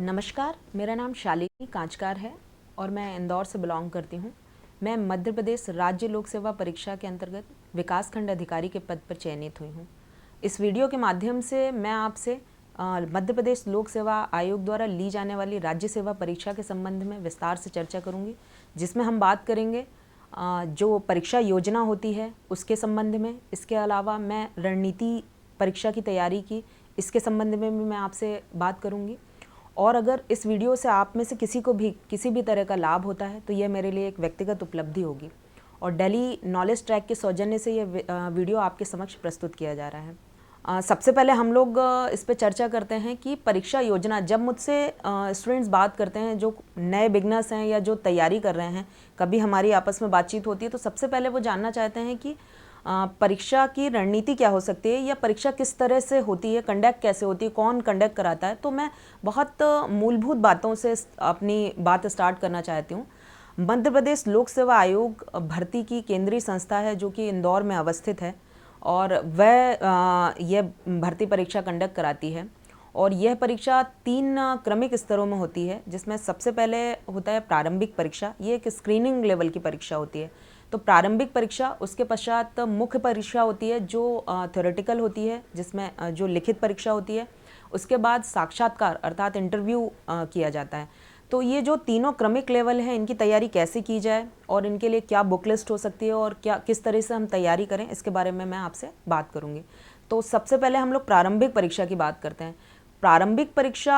नमस्कार, मेरा नाम शालिनी कांचकार है और मैं इंदौर से बिलोंग करती हूँ। मैं मध्य प्रदेश राज्य लोक सेवा परीक्षा के अंतर्गत विकासखंड अधिकारी के पद पर चयनित हुई हूँ। इस वीडियो के माध्यम से मैं आपसे मध्य प्रदेश लोक सेवा आयोग द्वारा ली जाने वाली राज्य सेवा परीक्षा के संबंध में विस्तार से चर्चा करूँगी, जिसमें हम बात करेंगे जो परीक्षा योजना होती है उसके संबंध में। इसके अलावा मैं रणनीति परीक्षा की तैयारी की, इसके संबंध में भी मैं आपसे बात करूँगी। और अगर इस वीडियो से आप में से किसी को भी किसी भी तरह का लाभ होता है तो यह मेरे लिए एक व्यक्तिगत उपलब्धि होगी और डेली नॉलेज ट्रैक के सौजन्य से ये वीडियो आपके समक्ष प्रस्तुत किया जा रहा है। सबसे पहले हम लोग इस पर चर्चा करते हैं कि परीक्षा योजना। जब मुझसे स्टूडेंट्स बात करते हैं जो नए बिगनर्स हैं या जो तैयारी कर रहे हैं, कभी हमारी आपस में बातचीत होती है तो सबसे पहले वो जानना चाहते हैं कि परीक्षा की रणनीति क्या हो सकती है या परीक्षा किस तरह से होती है, कंडक्ट कैसे होती है, कौन कंडक्ट कराता है। तो मैं बहुत मूलभूत बातों से अपनी बात स्टार्ट करना चाहती हूँ। मध्य प्रदेश लोक सेवा आयोग भर्ती की केंद्रीय संस्था है जो कि इंदौर में अवस्थित है और वह यह भर्ती परीक्षा कंडक्ट कराती है। और यह परीक्षा 3 क्रमिक स्तरों में होती है, जिसमें सबसे पहले होता है प्रारंभिक परीक्षा। ये एक स्क्रीनिंग लेवल की परीक्षा होती है। तो प्रारंभिक परीक्षा, उसके पश्चात मुख्य परीक्षा होती है जो थ्योरेटिकल होती है, जिसमें जो लिखित परीक्षा होती है। उसके बाद साक्षात्कार अर्थात इंटरव्यू किया जाता है। तो ये जो तीनों क्रमिक लेवल हैं, इनकी तैयारी कैसे की जाए और इनके लिए क्या बुक लिस्ट हो सकती है और किस तरह से हम तैयारी करें, इसके बारे में मैं आपसे बात करूँगी। तो सबसे पहले हम लोग प्रारंभिक परीक्षा की बात करते हैं। प्रारंभिक परीक्षा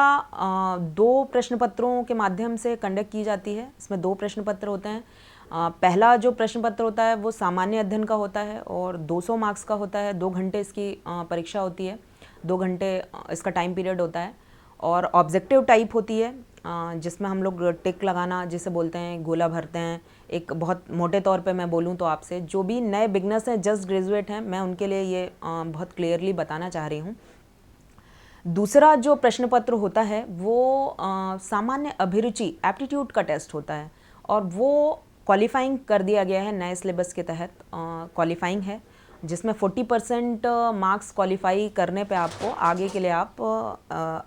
2 प्रश्न पत्रों के माध्यम से कंडक्ट की जाती है। इसमें 2 प्रश्न पत्र होते हैं। पहला जो प्रश्न पत्र होता है वो सामान्य अध्ययन का होता है और 200 मार्क्स का होता है। 2 घंटे इसकी परीक्षा होती है, 2 घंटे इसका टाइम पीरियड होता है। और ऑब्जेक्टिव टाइप होती है जिसमें हम लोग टिक लगाना जिसे बोलते हैं, गोला भरते हैं। एक बहुत मोटे तौर पे मैं बोलूँ तो आपसे जो भी नए बिगनर्स हैं, जस्ट ग्रेजुएट हैं, मैं उनके लिए ये बहुत क्लियरली बताना चाह रही हूँ। दूसरा जो प्रश्न पत्र होता है वो सामान्य अभिरुचि एप्टीट्यूड का टेस्ट होता है और वो क्वालिफाइंग कर दिया गया है नए सिलेबस के तहत। क्वालिफाइंग है जिसमें 40% मार्क्स क्वालिफाई करने पे आपको आगे के लिए आप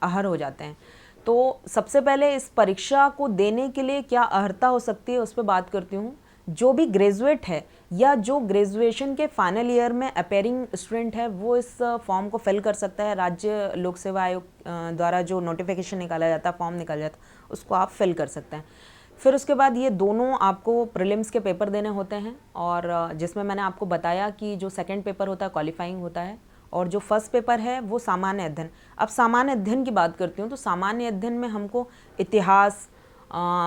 अहर हो जाते हैं। तो सबसे पहले इस परीक्षा को देने के लिए क्या अर्हता हो सकती है उस पर बात करती हूँ। जो भी ग्रेजुएट है या जो ग्रेजुएशन के फाइनल ईयर में अपेयरिंग स्टूडेंट है वो इस फॉर्म को फिल कर सकता है। राज्य लोक सेवा आयोग द्वारा जो नोटिफिकेशन निकाला जाता है, फॉर्म निकाला जाता है, उसको आप फिल कर सकते हैं। फिर उसके बाद ये दोनों आपको प्रीलिम्स के पेपर देने होते हैं और जिसमें मैंने आपको बताया कि जो सेकंड पेपर होता है क्वालिफाइंग होता है और जो फर्स्ट पेपर है वो सामान्य अध्ययन। अब सामान्य अध्ययन की बात करती हूँ तो सामान्य अध्ययन में हमको इतिहास,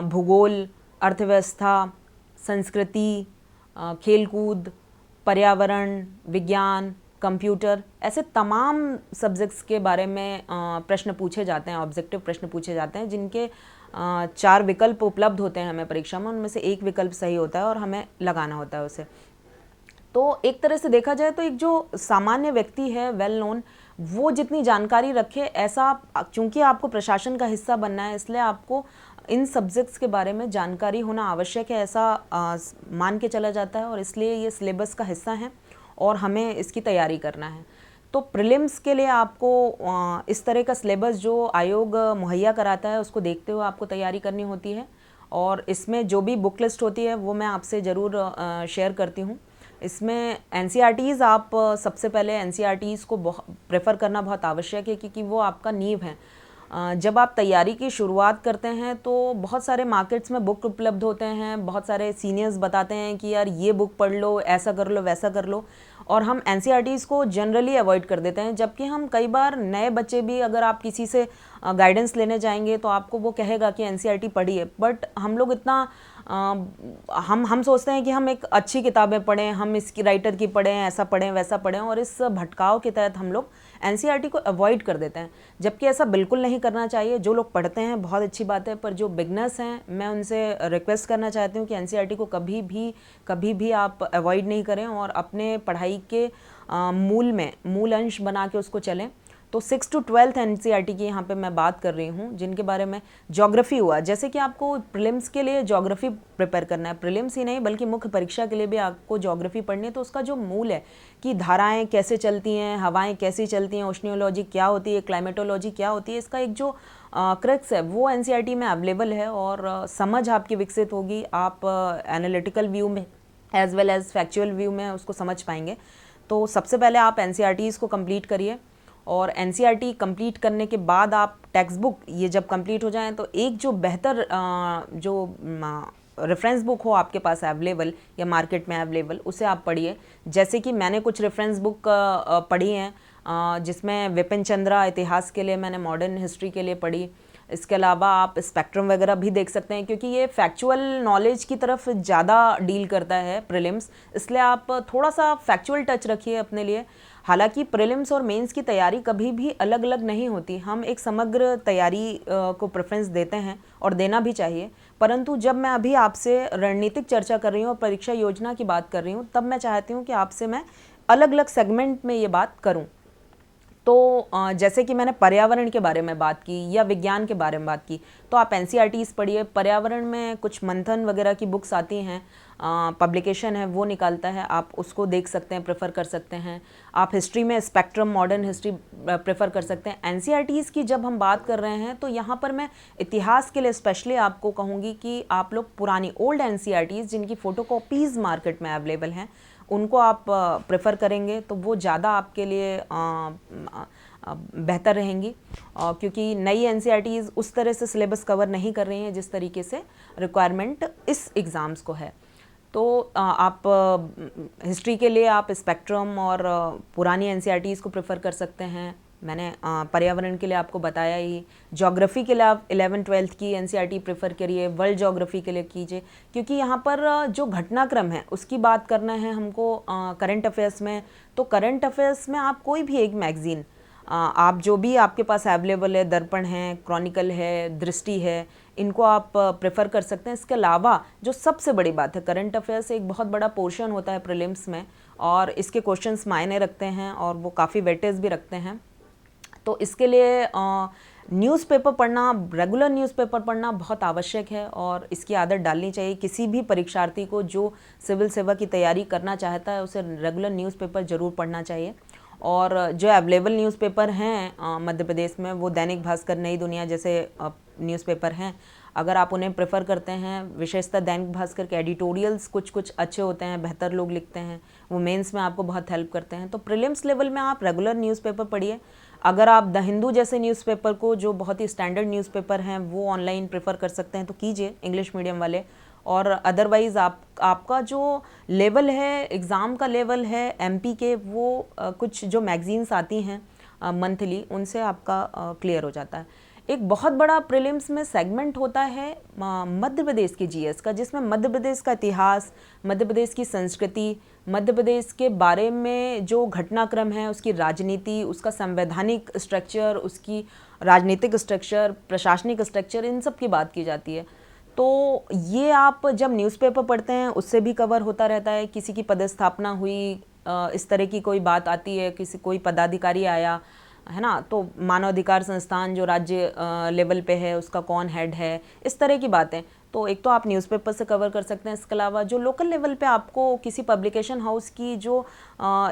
भूगोल, अर्थव्यवस्था, संस्कृति, खेलकूद, पर्यावरण, विज्ञान, कंप्यूटर, ऐसे तमाम सब्जेक्ट्स के बारे में प्रश्न पूछे जाते हैं, ऑब्जेक्टिव प्रश्न पूछे जाते हैं, जिनके 4 विकल्प उपलब्ध होते हैं हमें परीक्षा में। उनमें से एक विकल्प सही होता है और हमें लगाना होता है उसे। तो एक तरह से देखा जाए तो एक जो सामान्य व्यक्ति है, वेल नोन, वो जितनी जानकारी रखे, ऐसा चूंकि आपको प्रशासन का हिस्सा बनना है इसलिए आपको इन सब्जेक्ट्स के बारे में जानकारी होना आवश्यक है, ऐसा मान के चला जाता है और इसलिए ये सिलेबस का हिस्सा है और हमें इसकी तैयारी करना है। तो प्रीलिम्स के लिए आपको इस तरह का सिलेबस जो आयोग मुहैया कराता है उसको देखते हुए आपको तैयारी करनी होती है और इसमें जो भी बुक लिस्ट होती है वो मैं आपसे ज़रूर शेयर करती हूँ। इसमें एनसीईआरटीज़, आप सबसे पहले एनसीईआरटीज़ को प्रेफर करना बहुत आवश्यक है क्योंकि वो आपका नींव है। जब आप तैयारी की शुरुआत करते हैं तो बहुत सारे मार्केट्स में बुक उपलब्ध होते हैं, बहुत सारे सीनियर्स बताते हैं कि यार ये बुक पढ़ लो, ऐसा कर लो, वैसा कर लो, और हम एनसीईआरटीज़ को जनरली अवॉइड कर देते हैं। जबकि हम कई बार नए बच्चे भी, अगर आप किसी से गाइडेंस लेने जाएंगे तो आपको वो कहेगा कि एनसीईआरटी पढ़िए, बट हम लोग इतना हम सोचते हैं कि हम एक अच्छी किताबें पढ़ें, हम इसकी राइटर की पढ़ें, ऐसा पढ़ें, वैसा पढ़ें, और इस भटकाव के तहत हम लोग एनसीईआरटी को अवॉइड कर देते हैं, जबकि ऐसा बिल्कुल नहीं करना चाहिए। जो लोग पढ़ते हैं बहुत अच्छी बात है, पर जो बिगनर्स हैं मैं उनसे रिक्वेस्ट करना चाहती हूँ कि एनसीईआरटी को कभी भी आप अवॉइड नहीं करें और अपने पढ़ाई के मूल अंश बना के उसको चलें। तो 6 to 12th एनसीईआरटी की यहाँ पे मैं बात कर रही हूँ, जिनके बारे में ज्योग्राफी हुआ। जैसे कि आपको प्रीलिम्स के लिए ज्योग्राफी प्रिपेयर करना है, प्रीलिम्स ही नहीं बल्कि मुख्य परीक्षा के लिए भी आपको ज्योग्राफी पढ़नी है, तो उसका जो मूल है कि धाराएं कैसे चलती हैं, हवाएं कैसी चलती हैं, ओशनियोलॉजी क्या होती है, क्लाइमेटोलॉजी क्या होती है, इसका एक जो क्रक्स है वो एनसीईआरटी में अवेलेबल है और समझ आपकी विकसित होगी। आप एनालिटिकल व्यू में as well as factual view में उसको समझ पाएंगे। तो सबसे पहले आप एनसीईआरटीज़ को कंप्लीट करिए और एनसीईआरटी कंप्लीट करने के बाद आप टेक्स्ट बुक ये जब कंप्लीट हो जाएं तो एक जो बेहतर जो रेफरेंस बुक हो आपके पास अवेलेबल या मार्केट में अवेलेबल, उसे आप पढ़िए। जैसे कि मैंने कुछ रेफरेंस बुक पढ़ी हैं, जिसमें विपिन चंद्रा इतिहास के लिए मैंने मॉडर्न हिस्ट्री के लिए पढ़ी। इसके अलावा आप स्पेक्ट्रम वगैरह भी देख सकते हैं, क्योंकि ये फैक्चुअल नॉलेज की तरफ ज़्यादा डील करता है प्रीलिम्स, इसलिए आप थोड़ा सा फैक्चुअल टच रखिए अपने लिए। हालांकि प्रीलिम्स और मेंस की तैयारी कभी भी अलग अलग नहीं होती, हम एक समग्र तैयारी को प्रेफरेंस देते हैं और देना भी चाहिए। परंतु जब मैं अभी आपसे रणनीतिक चर्चा कर रही हूँ और परीक्षा योजना की बात कर रही हूँ, तब मैं चाहती हूँ कि आपसे मैं अलग अलग सेगमेंट में ये बात करूँ। तो जैसे कि मैंने पर्यावरण के बारे में बात की या विज्ञान के बारे में बात की, तो आप एनसीईआरटीज़ पढ़िए। पर्यावरण में कुछ मंथन वगैरह की बुक्स आती हैं, पब्लिकेशन है वो निकालता है, आप उसको देख सकते हैं, प्रेफर कर सकते हैं। आप हिस्ट्री में स्पेक्ट्रम मॉडर्न हिस्ट्री प्रेफर कर सकते हैं। एनसीईआरटीज़ की जब हम बात कर रहे हैं तो यहाँ पर मैं इतिहास के लिए स्पेशली आपको कहूँगी कि आप लोग पुरानी ओल्ड एनसीईआरटीज़ जिनकी फ़ोटोकॉपीज़ मार्केट में अवेलेबल हैं उनको आप प्रेफर करेंगे तो वो ज़्यादा आपके लिए बेहतर रहेंगी, क्योंकि नई एनसीईआरटीज़ उस तरह से सिलेबस कवर नहीं कर रही हैं जिस तरीके से रिक्वायरमेंट इस एग्ज़ाम्स को है। तो आप हिस्ट्री के लिए आप स्पेक्ट्रम और पुरानी एनसीईआरटीज़ को प्रेफर कर सकते हैं। मैंने पर्यावरण के लिए आपको बताया ही। ज्योग्राफी के लिए आप 11th-12th की एनसीईआरटी प्रेफर करिए, वर्ल्ड ज्योग्राफी के लिए कीजिए, क्योंकि यहाँ पर जो घटनाक्रम है उसकी बात करना है हमको करंट अफेयर्स में। तो करंट अफेयर्स में आप कोई भी एक मैगज़ीन आप जो भी आपके पास अवेलेबल है, दर्पण है, क्रॉनिकल है, दृष्टि है, इनको आप प्रेफर कर सकते हैं। इसके अलावा जो सबसे बड़ी बात है, करंट अफेयर्स एक बहुत बड़ा पोर्शन होता है प्रीलिम्स में और इसके क्वेश्चंस मायने रखते हैं और वो काफ़ी वेटेज भी रखते हैं। तो इसके लिए न्यूज़पेपर पढ़ना, रेगुलर न्यूज़पेपर पढ़ना बहुत आवश्यक है और इसकी आदत डालनी चाहिए किसी भी परीक्षार्थी को जो सिविल सेवा की तैयारी करना चाहता है, उसे रेगुलर न्यूज़पेपर ज़रूर पढ़ना चाहिए। और जो अवेलेबल न्यूज़पेपर हैं मध्य प्रदेश में, वो दैनिक भास्कर, नई दुनिया जैसे न्यूज़पेपर हैं। अगर आप उन्हें प्रेफर करते हैं, विशेषतः दैनिक भास्कर के एडिटोरियल्स कुछ अच्छे होते हैं, बेहतर लोग लिखते हैं, वो मेंस में आपको बहुत हेल्प करते हैं। तो प्रीलिम्स लेवल में आप रेगुलर न्यूज़पेपर पढ़िए। अगर आप द हिंदू जैसे न्यूज़पेपर को, जो बहुत ही स्टैंडर्ड न्यूज़पेपर हैं, वो ऑनलाइन प्रेफर कर सकते हैं तो कीजिए, इंग्लिश मीडियम वाले। और अदरवाइज़ आपका जो लेवल है, एग्ज़ाम का लेवल है एमपी के, वो कुछ जो मैगज़ीन्स आती हैं मंथली, उनसे आपका क्लियर हो जाता है। एक बहुत बड़ा प्रीलिम्स में सेगमेंट होता है मध्य प्रदेश के जीएस का, जिसमें मध्य प्रदेश का इतिहास, मध्य प्रदेश की संस्कृति, मध्य प्रदेश के बारे में जो घटनाक्रम है, उसकी राजनीति, उसका संवैधानिक स्ट्रक्चर, उसकी राजनीतिक स्ट्रक्चर, प्रशासनिक स्ट्रक्चर, इन सब की बात की जाती है। तो ये आप जब न्यूज़पेपर पढ़ते हैं उससे भी कवर होता रहता है। किसी की पदस्थापना हुई, इस तरह की कोई बात आती है, कोई पदाधिकारी आया है ना, तो मानवाधिकार संस्थान जो राज्य लेवल पे है उसका कौन हेड है, इस तरह की बातें तो एक तो आप न्यूज़पेपर से कवर कर सकते हैं। इसके अलावा जो लोकल लेवल पे आपको किसी पब्लिकेशन हाउस की जो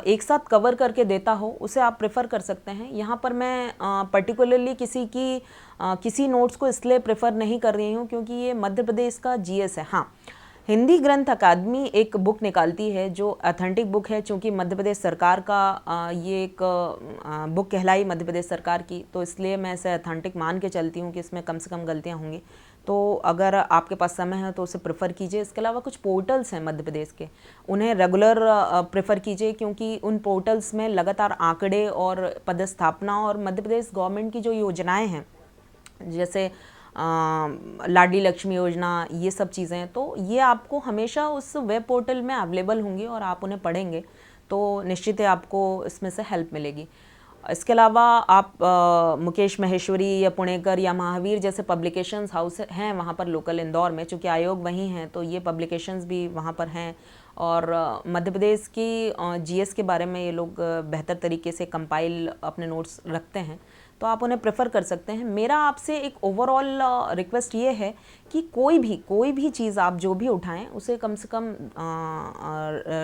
एक साथ कवर करके देता हो, उसे आप प्रेफर कर सकते हैं। यहाँ पर मैं पर्टिकुलरली किसी नोट्स को इसलिए प्रेफर नहीं कर रही हूँ क्योंकि ये मध्य प्रदेश का जीएस है। हाँ, हिंदी ग्रंथ अकादमी एक बुक निकालती है जो ऑथेंटिक बुक है, चूँकि मध्य प्रदेश सरकार का ये एक बुक कहलाई मध्य प्रदेश सरकार की, तो इसलिए मैं इसे ऑथेंटिक मान के चलती हूँ कि इसमें कम से कम गलतियाँ होंगी। तो अगर आपके पास समय है तो उसे प्रेफर कीजिए। इसके अलावा कुछ पोर्टल्स हैं मध्य प्रदेश के, उन्हें रेगुलर प्रेफर कीजिए, क्योंकि उन पोर्टल्स में लगातार आंकड़े और पदस्थापना और मध्य प्रदेश गवर्नमेंट की जो योजनाएँ हैं, जैसे लाडली लक्ष्मी योजना, ये सब चीज़ें, तो ये आपको हमेशा उस वेब पोर्टल में अवेलेबल होंगी और आप उन्हें पढ़ेंगे तो निश्चित है आपको इसमें से हेल्प मिलेगी। इसके अलावा आप मुकेश महेश्वरी या पुणेकर या महावीर जैसे पब्लिकेशंस हाउस हैं वहाँ पर लोकल इंदौर में, चूँकि आयोग वहीं हैं तो ये पब्लिकेशंस भी वहाँ पर हैं। और मध्य प्रदेश की जीएस के बारे में ये लोग बेहतर तरीके से कंपाइल अपने नोट्स रखते हैं, तो आप उन्हें प्रेफर कर सकते हैं। मेरा आपसे एक ओवरऑल रिक्वेस्ट ये है कि कोई भी चीज़ आप जो भी उठाएं उसे कम से कम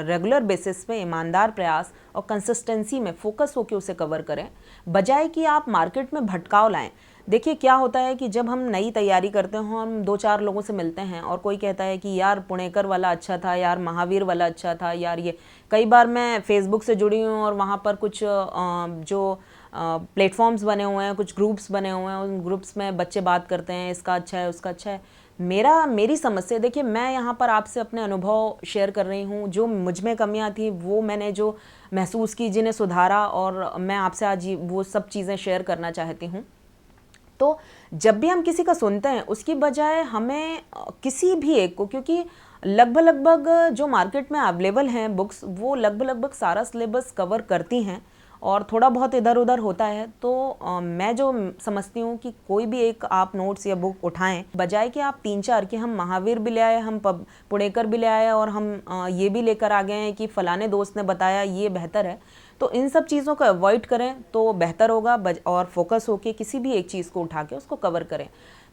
रेगुलर बेसिस पे ईमानदार प्रयास और कंसिस्टेंसी में फोकस होकर उसे कवर करें, बजाय कि आप मार्केट में भटकाव लाएं। देखिए क्या होता है कि जब हम नई तैयारी करते हैं, हम 2-4 लोगों से मिलते हैं और कोई कहता है कि यार पुणेकर वाला अच्छा था, यार महावीर वाला अच्छा था, यार ये। कई बार मैं फेसबुक से जुड़ी हूँ और वहाँ पर कुछ जो प्लेटफॉर्म्स बने हुए हैं, कुछ ग्रुप्स बने हुए हैं, उन ग्रुप्स में बच्चे बात करते हैं इसका अच्छा है उसका अच्छा है। मेरी समस्या, देखिए मैं यहाँ पर आपसे अपने अनुभव शेयर कर रही हूँ, जो मुझ में कमियाँ थी वो मैंने जो महसूस की, जिन्हें सुधारा, और मैं आपसे आज वो सब चीज़ें शेयर करना चाहती हूँ। तो जब भी हम किसी का सुनते हैं उसकी बजाय हमें किसी भी एक को, क्योंकि लगभग जो मार्केट में अवेलेबल हैं बुक्स, वो लगभग सारा सिलेबस कवर करती हैं और थोड़ा बहुत इधर उधर होता है। तो मैं जो समझती हूँ कि कोई भी एक आप नोट्स या बुक उठाएं, बजाय कि आप 3-4 कि हम महावीर भी ले आए, हम पुणेकर भी ले आए और हम ये भी लेकर आ गए हैं कि फलाने दोस्त ने बताया ये बेहतर है, तो इन सब चीज़ों को अवॉइड करें तो बेहतर होगा। और फोकस होके किसी भी एक चीज़ को उठा के उसको कवर करें।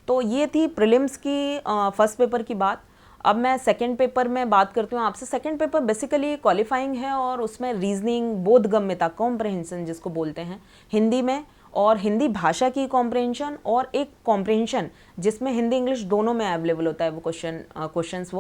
तो ये थी प्रीलिम्स की फर्स्ट पेपर की बात। अब मैं सेकंड पेपर में बात करती हूँ आपसे। सेकंड पेपर बेसिकली क्वालिफाइंग है और उसमें रीजनिंग, बोधगम्यता, कॉम्प्रहेंशन जिसको बोलते हैं हिंदी में, और हिंदी भाषा की कॉम्प्रहेंशन, और एक कॉम्प्रहेंशन जिसमें हिंदी इंग्लिश दोनों में अवेलेबल होता है वो क्वेश्चंस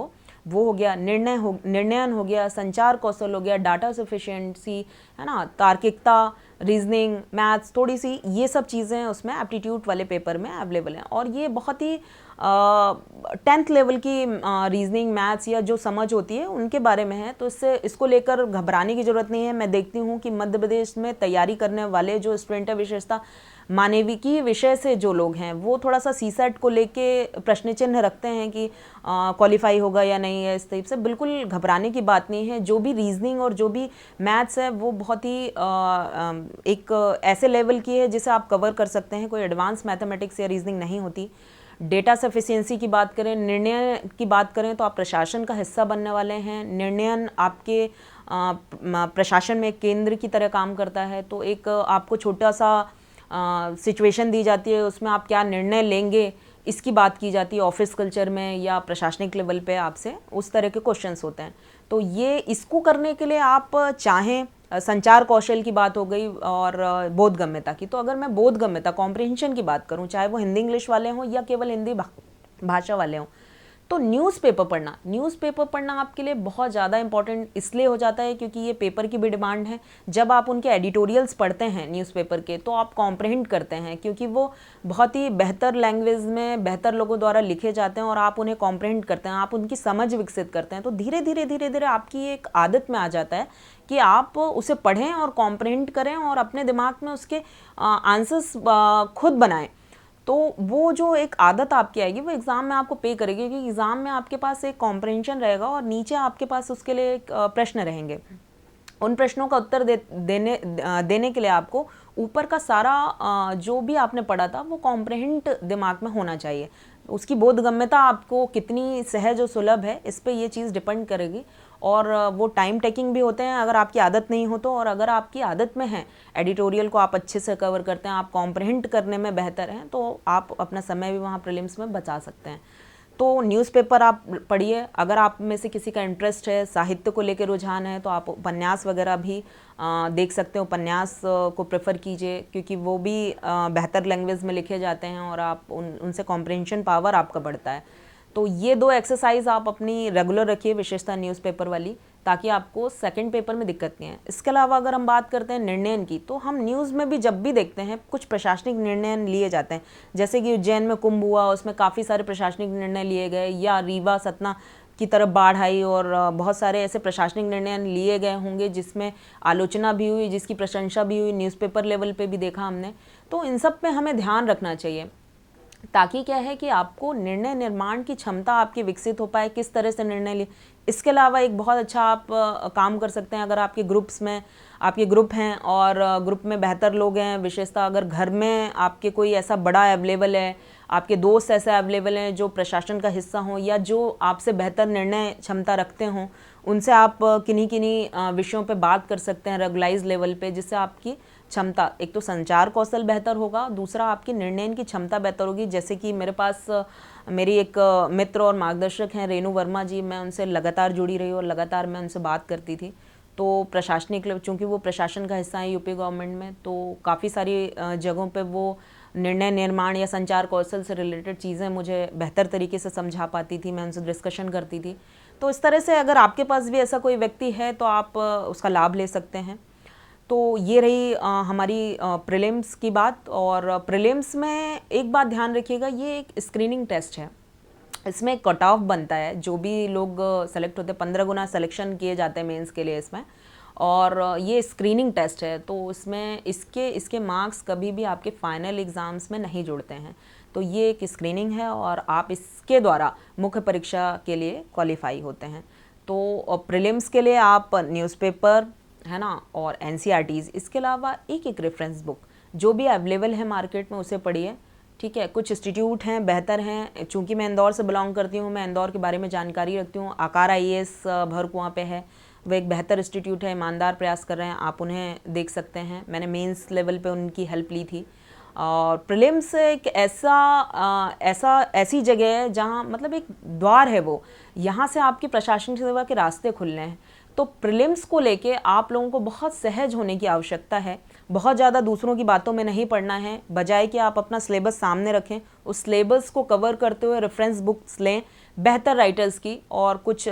वो हो गया। निर्णयन हो गया, संचार कौशल हो गया, डाटा सफिशिएंसी है ना, तार्किकता, रीजनिंग, मैथ्स, थोड़ी सी ये सब चीज़ें उसमें एप्टीट्यूड वाले पेपर में अवेलेबल हैं। और ये बहुत ही 10th लेवल की रीजनिंग, मैथ्स या जो समझ होती है उनके बारे में है, तो इसको लेकर घबराने की ज़रूरत नहीं है। मैं देखती हूँ कि मध्य प्रदेश में तैयारी करने वाले जो स्टूडेंट है, विशेषता मानविकी विषय से जो लोग हैं, वो थोड़ा सा सीसेट को लेके प्रश्न चिन्ह रखते हैं कि क्वालिफाई होगा या नहीं है। इस टाइप से बिल्कुल घबराने की बात नहीं है। जो भी रीजनिंग और जो भी मैथ्स है वो बहुत ही एक ऐसे लेवल की है जिसे आप कवर कर सकते हैं, कोई एडवांस मैथमेटिक्स या रीजनिंग नहीं होती। डेटा सफिशिएंसी की बात करें, निर्णय की बात करें, तो आप प्रशासन का हिस्सा बनने वाले हैं। निर्णयन आपके प्रशासन में केंद्र की तरह काम करता है, तो एक आपको छोटा सा सिचुएशन दी जाती है, उसमें आप क्या निर्णय लेंगे इसकी बात की जाती है। ऑफिस कल्चर में या प्रशासनिक लेवल पे आपसे उस तरह के क्वेश्चंस होते हैं। तो ये इसको करने के लिए आप चाहें, संचार कौशल की बात हो गई और बोधगम्यता की। तो अगर मैं बोधगम्यता, कॉम्प्रिहेंशन की बात करूं, चाहे वो हिंदी इंग्लिश वाले हों या केवल हिंदी भाषा वाले हों, तो न्यूज़पेपर पढ़ना आपके लिए बहुत ज़्यादा इंपॉर्टेंट इसलिए हो जाता है क्योंकि ये पेपर की भी डिमांड है। जब आप उनके एडिटोरियल्स पढ़ते हैं न्यूज़पेपर के, तो आप कॉम्प्रहेंड करते हैं, क्योंकि वो बहुत ही बेहतर लैंग्वेज में बेहतर लोगों द्वारा लिखे जाते हैं और आप उन्हें कॉम्प्रहेंड करते हैं, आप उनकी समझ विकसित करते हैं। तो धीरे धीरे आपकी एक आदत में आ जाता है कि आप उसे पढ़ें और कॉम्प्रहेंड करें और अपने दिमाग में उसके आंसर्स खुद बनाएं। तो वो जो एक आदत आपकी आएगी वो एग्ज़ाम में आपको पे करेगी, क्योंकि एग्ज़ाम में आपके पास एक कॉम्प्रहेंशन रहेगा और नीचे आपके पास उसके लिए एक प्रश्न रहेंगे। उन प्रश्नों का उत्तर देने के लिए आपको ऊपर का सारा जो भी आपने पढ़ा था वो कॉम्प्रहेंड दिमाग में होना चाहिए। उसकी बोधगम्यता आपको कितनी सहज और सुलभ है, इस पे ये चीज़ डिपेंड करेगी। और वो टाइम टेकिंग भी होते हैं अगर आपकी आदत नहीं हो तो, और अगर आपकी आदत में है, एडिटोरियल को आप अच्छे से कवर करते हैं, आप कॉम्प्रहेंड करने में बेहतर हैं, तो आप अपना समय भी वहाँ प्रीलिम्स में बचा सकते हैं। तो न्यूज़पेपर आप पढ़िए। अगर आप में से किसी का इंटरेस्ट है, साहित्य को लेकर रुझान है, तो आप उपन्यास वगैरह भी देख सकते हैं। उपन्यास को प्रेफर कीजिए क्योंकि वो भी बेहतर लैंग्वेज में लिखे जाते हैं और आप उनसे कॉम्प्रहेंशन पावर आपका बढ़ता है। तो ये 2 एक्सरसाइज आप अपनी रेगुलर रखिए, विशेषता न्यूज़पेपर वाली, ताकि आपको सेकंड पेपर में दिक्कत नहीं है। इसके अलावा अगर हम बात करते हैं निर्णयन की, तो हम न्यूज़ में भी जब भी देखते हैं कुछ प्रशासनिक निर्णय लिए जाते हैं, जैसे कि उज्जैन में कुंभ हुआ, उसमें काफ़ी सारे प्रशासनिक निर्णय लिए गए, या रीवा सतना की तरफ बाढ़ आई और बहुत सारे ऐसे प्रशासनिक निर्णय लिए गए होंगे जिसमें आलोचना भी हुई, जिसकी प्रशंसा भी हुई, न्यूज़पेपर लेवल पे भी देखा हमने। तो इन सब पे हमें ध्यान रखना चाहिए। ताकि क्या है कि आपको निर्णय निर्माण की क्षमता आपकी विकसित हो पाए, किस तरह से निर्णय ले। इसके अलावा एक बहुत अच्छा आप काम कर सकते हैं, अगर आपके ग्रुप्स में आपके ग्रुप हैं और ग्रुप में बेहतर लोग हैं, विशेषतः अगर घर में आपके कोई ऐसा बड़ा अवेलेबल है, आपके दोस्त ऐसे अवेलेबल हैं जो प्रशासन का हिस्सा हों या जो आपसे बेहतर निर्णय क्षमता रखते हों, उनसे आप किन्हीं किन्हीं विषयों पे बात कर सकते हैं रेगुलाइज लेवल पे, जिससे आपकी क्षमता, एक तो संचार कौशल बेहतर होगा, दूसरा आपकी निर्णय की क्षमता बेहतर होगी। जैसे कि मेरे पास मेरी एक मित्र और मार्गदर्शक हैं रेणु वर्मा जी, मैं उनसे लगातार जुड़ी रही और लगातार मैं उनसे बात करती थी। तो प्रशासनिक, चूँकि वो प्रशासन का हिस्सा है यूपी गवर्नमेंट में, तो काफ़ी सारी जगहों पे वो निर्णय निर्माण या संचार कौशल से रिलेटेड चीज़ें मुझे बेहतर तरीके से समझा पाती थी, मैं उनसे डिस्कशन करती थी। तो इस तरह से अगर आपके पास भी ऐसा कोई व्यक्ति है तो आप उसका लाभ ले सकते हैं। तो ये रही हमारी प्रीलिम्स की बात। और प्रीलिम्स में एक बात ध्यान रखिएगा, ये एक स्क्रीनिंग टेस्ट है, इसमें एक कट ऑफ बनता है, जो भी लोग सेलेक्ट होते हैं 15 गुना सिलेक्शन किए जाते हैं मेंस के लिए इसमें, और ये स्क्रीनिंग टेस्ट है, तो इसमें इसके मार्क्स कभी भी आपके फाइनल एग्ज़ाम्स में नहीं जुड़ते हैं। तो ये एक स्क्रीनिंग है और आप इसके द्वारा मुख्य परीक्षा के लिए क्वालिफाई होते हैं। तो प्रीलिम्स के लिए आप न्यूज़पेपर है ना और एनसीईआरटीज़, इसके अलावा एक रेफरेंस बुक जो भी अवेलेबल है मार्केट में उसे पढ़िए, ठीक है। कुछ इंस्टीट्यूट हैं बेहतर हैं, चूँकि मैं इंदौर से बिलोंग करती हूँ, मैं इंदौर के बारे में जानकारी रखती हूँ। आकार आईएएस भरकुआं पे है, वो एक बेहतर इंस्टीट्यूट है, ईमानदार प्रयास कर रहे हैं, आप उन्हें देख सकते हैं। मैंने मेंस लेवल पे उनकी हेल्प ली थी। और प्रीलिम्स एक ऐसी जगह है जहाँ मतलब एक द्वार है, वो यहाँ से आपकी प्रशासनिक सेवा के रास्ते खुलने हैं। तो प्रीलिम्स को लेके आप लोगों को बहुत सहज होने की आवश्यकता है, बहुत ज़्यादा दूसरों की बातों में नहीं पढ़ना है, बजाय कि आप अपना सिलेबस सामने रखें, उस सिलेबस को कवर करते हुए रेफरेंस बुक्स लें बेहतर राइटर्स की, और कुछ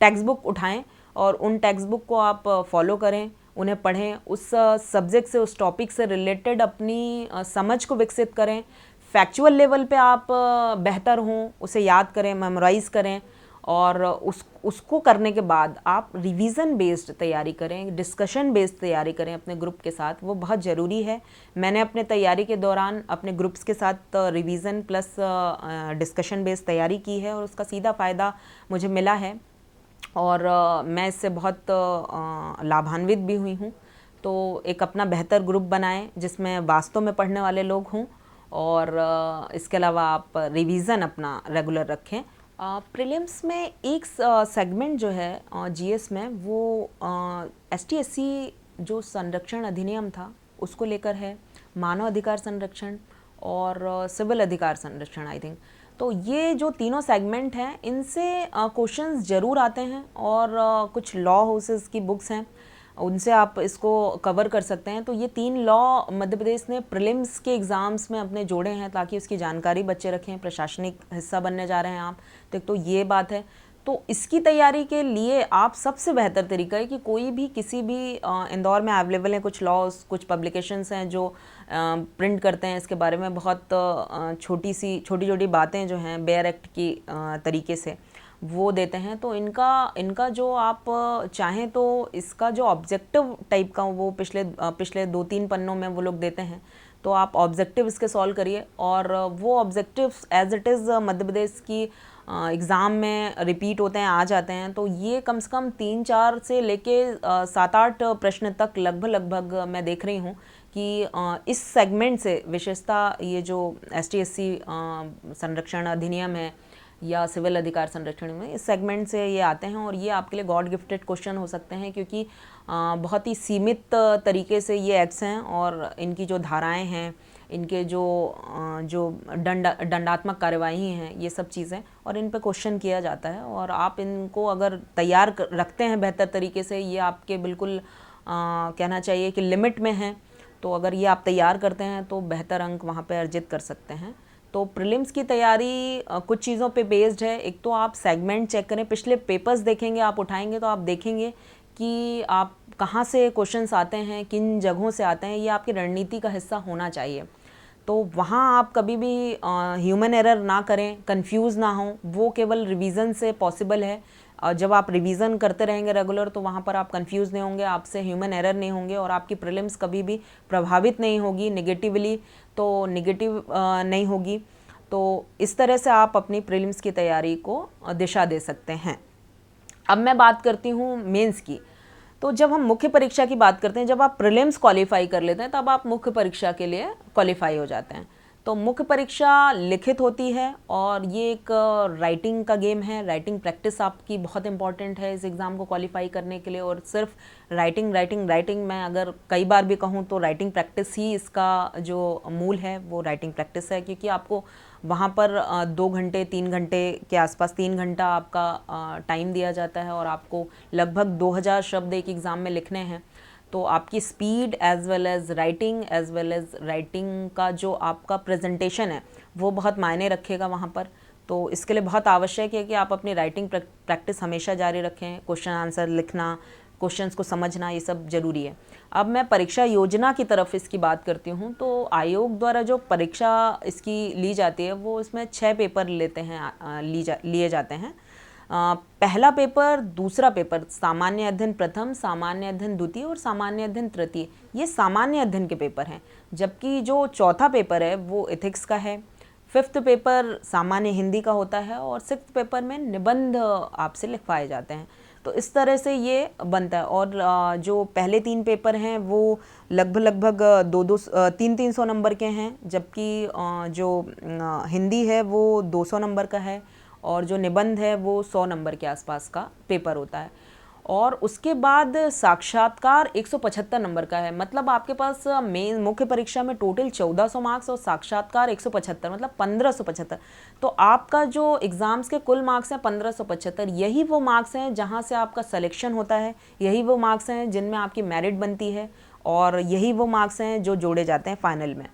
टेक्स्ट बुक उठाएं और उन टेक्स्ट बुक को आप फॉलो करें, उन्हें पढ़ें, उस सब्जेक्ट से, उस टॉपिक से रिलेटेड अपनी समझ को विकसित करें। फैक्चुअल लेवल पे आप बेहतर हों, उसे याद करें, मेमोराइज़ करें, और उसको करने के बाद आप रिवीजन बेस्ड तैयारी करें, डिस्कशन बेस्ड तैयारी करें अपने ग्रुप के साथ, वो बहुत ज़रूरी है। मैंने अपने तैयारी के दौरान अपने ग्रुप्स के साथ रिवीजन प्लस डिस्कशन बेस्ड तैयारी की है और उसका सीधा फ़ायदा मुझे मिला है और मैं इससे बहुत लाभान्वित भी हुई हूँ। तो एक अपना बेहतर ग्रुप बनाएं जिसमें वास्तव में पढ़ने वाले लोग हों, और इसके अलावा आप रिवीजन अपना रेगुलर रखें। प्रीलिम्स में एक सेगमेंट जो है जीएस में, वो एसटी/एससी जो संरक्षण अधिनियम था उसको लेकर है, मानव अधिकार संरक्षण और सिविल अधिकार संरक्षण, आई थिंक। तो ये जो तीनों सेगमेंट हैं, इनसे क्वेश्चंस ज़रूर आते हैं, और कुछ लॉ हाउसेस की बुक्स हैं, उनसे आप इसको कवर कर सकते हैं। तो ये 3 लॉ मध्य प्रदेश ने प्रीलिम्स के एग्ज़ाम्स में अपने जोड़े हैं ताकि उसकी जानकारी बच्चे रखें, प्रशासनिक हिस्सा बनने जा रहे हैं आप, तो ये बात है। तो इसकी तैयारी के लिए आप सबसे बेहतर तरीका है कि कोई भी किसी भी इंदौर में अवेलेबल है कुछ लॉज, कुछ पब्लिकेशंस हैं जो प्रिंट करते हैं इसके बारे में, बहुत छोटी छोटी बातें जो हैं बेयर एक्ट की तरीके से वो देते हैं। तो इनका जो आप चाहें तो इसका जो ऑब्जेक्टिव टाइप का वो पिछले 2-3 पन्नों में वो लोग देते हैं, तो आप ऑब्जेक्टिव इसके सॉल्व करिए, और वो objectives as it is Madhya Pradesh की एग्ज़ाम में रिपीट होते हैं, आ जाते हैं। तो ये कम से कम 3-4 से लेके 7-8 प्रश्न तक लगभग मैं देख रही हूँ कि इस सेगमेंट से, विशेषता ये जो एसटी/एससी संरक्षण अधिनियम है या सिविल अधिकार संरक्षण में, इस सेगमेंट से ये आते हैं, और ये आपके लिए गॉड गिफ्टेड क्वेश्चन हो सकते हैं क्योंकि बहुत ही सीमित तरीके से ये एक्ट्स हैं, और इनकी जो धाराएं हैं, इनके जो दंडात्मक कार्यवाही हैं, ये सब चीज़ें, और इन पे क्वेश्चन किया जाता है। और आप इनको अगर तैयार रखते हैं बेहतर तरीके से, ये आपके बिल्कुल कहना चाहिए कि लिमिट में हैं, तो अगर ये आप तैयार करते हैं तो बेहतर अंक वहाँ पे अर्जित कर सकते हैं। तो प्रीलिम्स की तैयारी कुछ चीज़ों पे बेस्ड है। एक तो आप सेगमेंट चेक करें, पिछले पेपर्स देखेंगे, आप उठाएंगे तो आप देखेंगे कि आप कहाँ से क्वेश्चंस आते हैं, किन जगहों से आते हैं, ये आपकी रणनीति का हिस्सा होना चाहिए। तो वहाँ आप कभी भी ह्यूमन एरर ना करें, कंफ्यूज ना हो, वो केवल रिवीजन से पॉसिबल है। जब आप रिवीजन करते रहेंगे रेगुलर तो वहाँ पर आप कंफ्यूज नहीं होंगे, आपसे ह्यूमन एरर नहीं होंगे और आपकी प्रीलिम्स कभी भी प्रभावित नहीं होगी नेगेटिवली, तो नेगेटिव नहीं होगी। तो इस तरह से आप अपनी प्रीलिम्स की तैयारी को दिशा दे सकते हैं। अब मैं बात करती हूँ मेंस की। तो जब हम मुख्य परीक्षा की बात करते हैं, जब आप प्रीलिम्स क्वालिफाई कर लेते हैं तब आप मुख्य परीक्षा के लिए क्वालिफाई हो जाते हैं। तो मुख्य परीक्षा लिखित होती है और ये एक राइटिंग का गेम है। राइटिंग प्रैक्टिस आपकी बहुत इंपॉर्टेंट है इस एग्ज़ाम को क्वालिफाई करने के लिए। और सिर्फ राइटिंग राइटिंग राइटिंग, मैं अगर कई बार भी कहूँ तो राइटिंग प्रैक्टिस ही इसका जो मूल है वो राइटिंग प्रैक्टिस है, क्योंकि आपको वहाँ पर 2 घंटे 3 घंटे के आसपास 3 घंटा आपका टाइम दिया जाता है और आपको लगभग 2000 शब्द एक एग्ज़ाम में लिखने हैं। तो आपकी speed as well as writing का जो आपका प्रेजेंटेशन है वो बहुत मायने रखेगा वहाँ पर। तो इसके लिए बहुत आवश्यक है कि आप अपनी राइटिंग प्रैक्टिस हमेशा जारी रखें। क्वेश्चन आंसर लिखना, क्वेश्चंस को समझना, ये सब ज़रूरी है। अब मैं परीक्षा योजना की तरफ इसकी बात करती हूँ। तो आयोग द्वारा जो परीक्षा इसकी ली जाती है वो इसमें 6 पेपर लिए जाते हैं। पहला पेपर, दूसरा पेपर सामान्य अध्ययन प्रथम, सामान्य अध्ययन द्वितीय और सामान्य अध्ययन तृतीय, ये सामान्य अध्ययन के पेपर हैं। जबकि जो चौथा पेपर है वो एथिक्स का है। 5th पेपर सामान्य हिंदी का होता है और 6th पेपर में निबंध आपसे लिखवाए जाते हैं। तो इस तरह से ये बनता है। और जो पहले 3 पेपर हैं वो लगभग 300 नंबर के हैं, जबकि जो हिंदी है वो 200 नंबर का है और जो निबंध है वो 100 नंबर के आसपास का पेपर होता है। और उसके बाद साक्षात्कार 175 नंबर का है। मतलब आपके पास मेन मुख्य परीक्षा में टोटल 1400 मार्क्स और साक्षात्कार 175, मतलब 1575। तो आपका जो एग्ज़ाम्स के कुल मार्क्स हैं 1575, यही वो मार्क्स हैं जहां से आपका सिलेक्शन होता है, यही वो मार्क्स हैं जिनमें आपकी मेरिट बनती है और यही वो मार्क्स हैं जो जोड़े जाते हैं फाइनल में।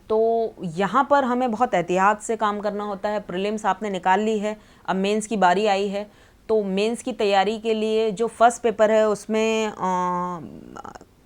तो यहाँ पर हमें बहुत एहतियात से काम करना होता है। प्रीलिम्स आपने निकाल ली है, अब मेंस की बारी आई है। तो मेंस की तैयारी के लिए जो फर्स्ट पेपर है उसमें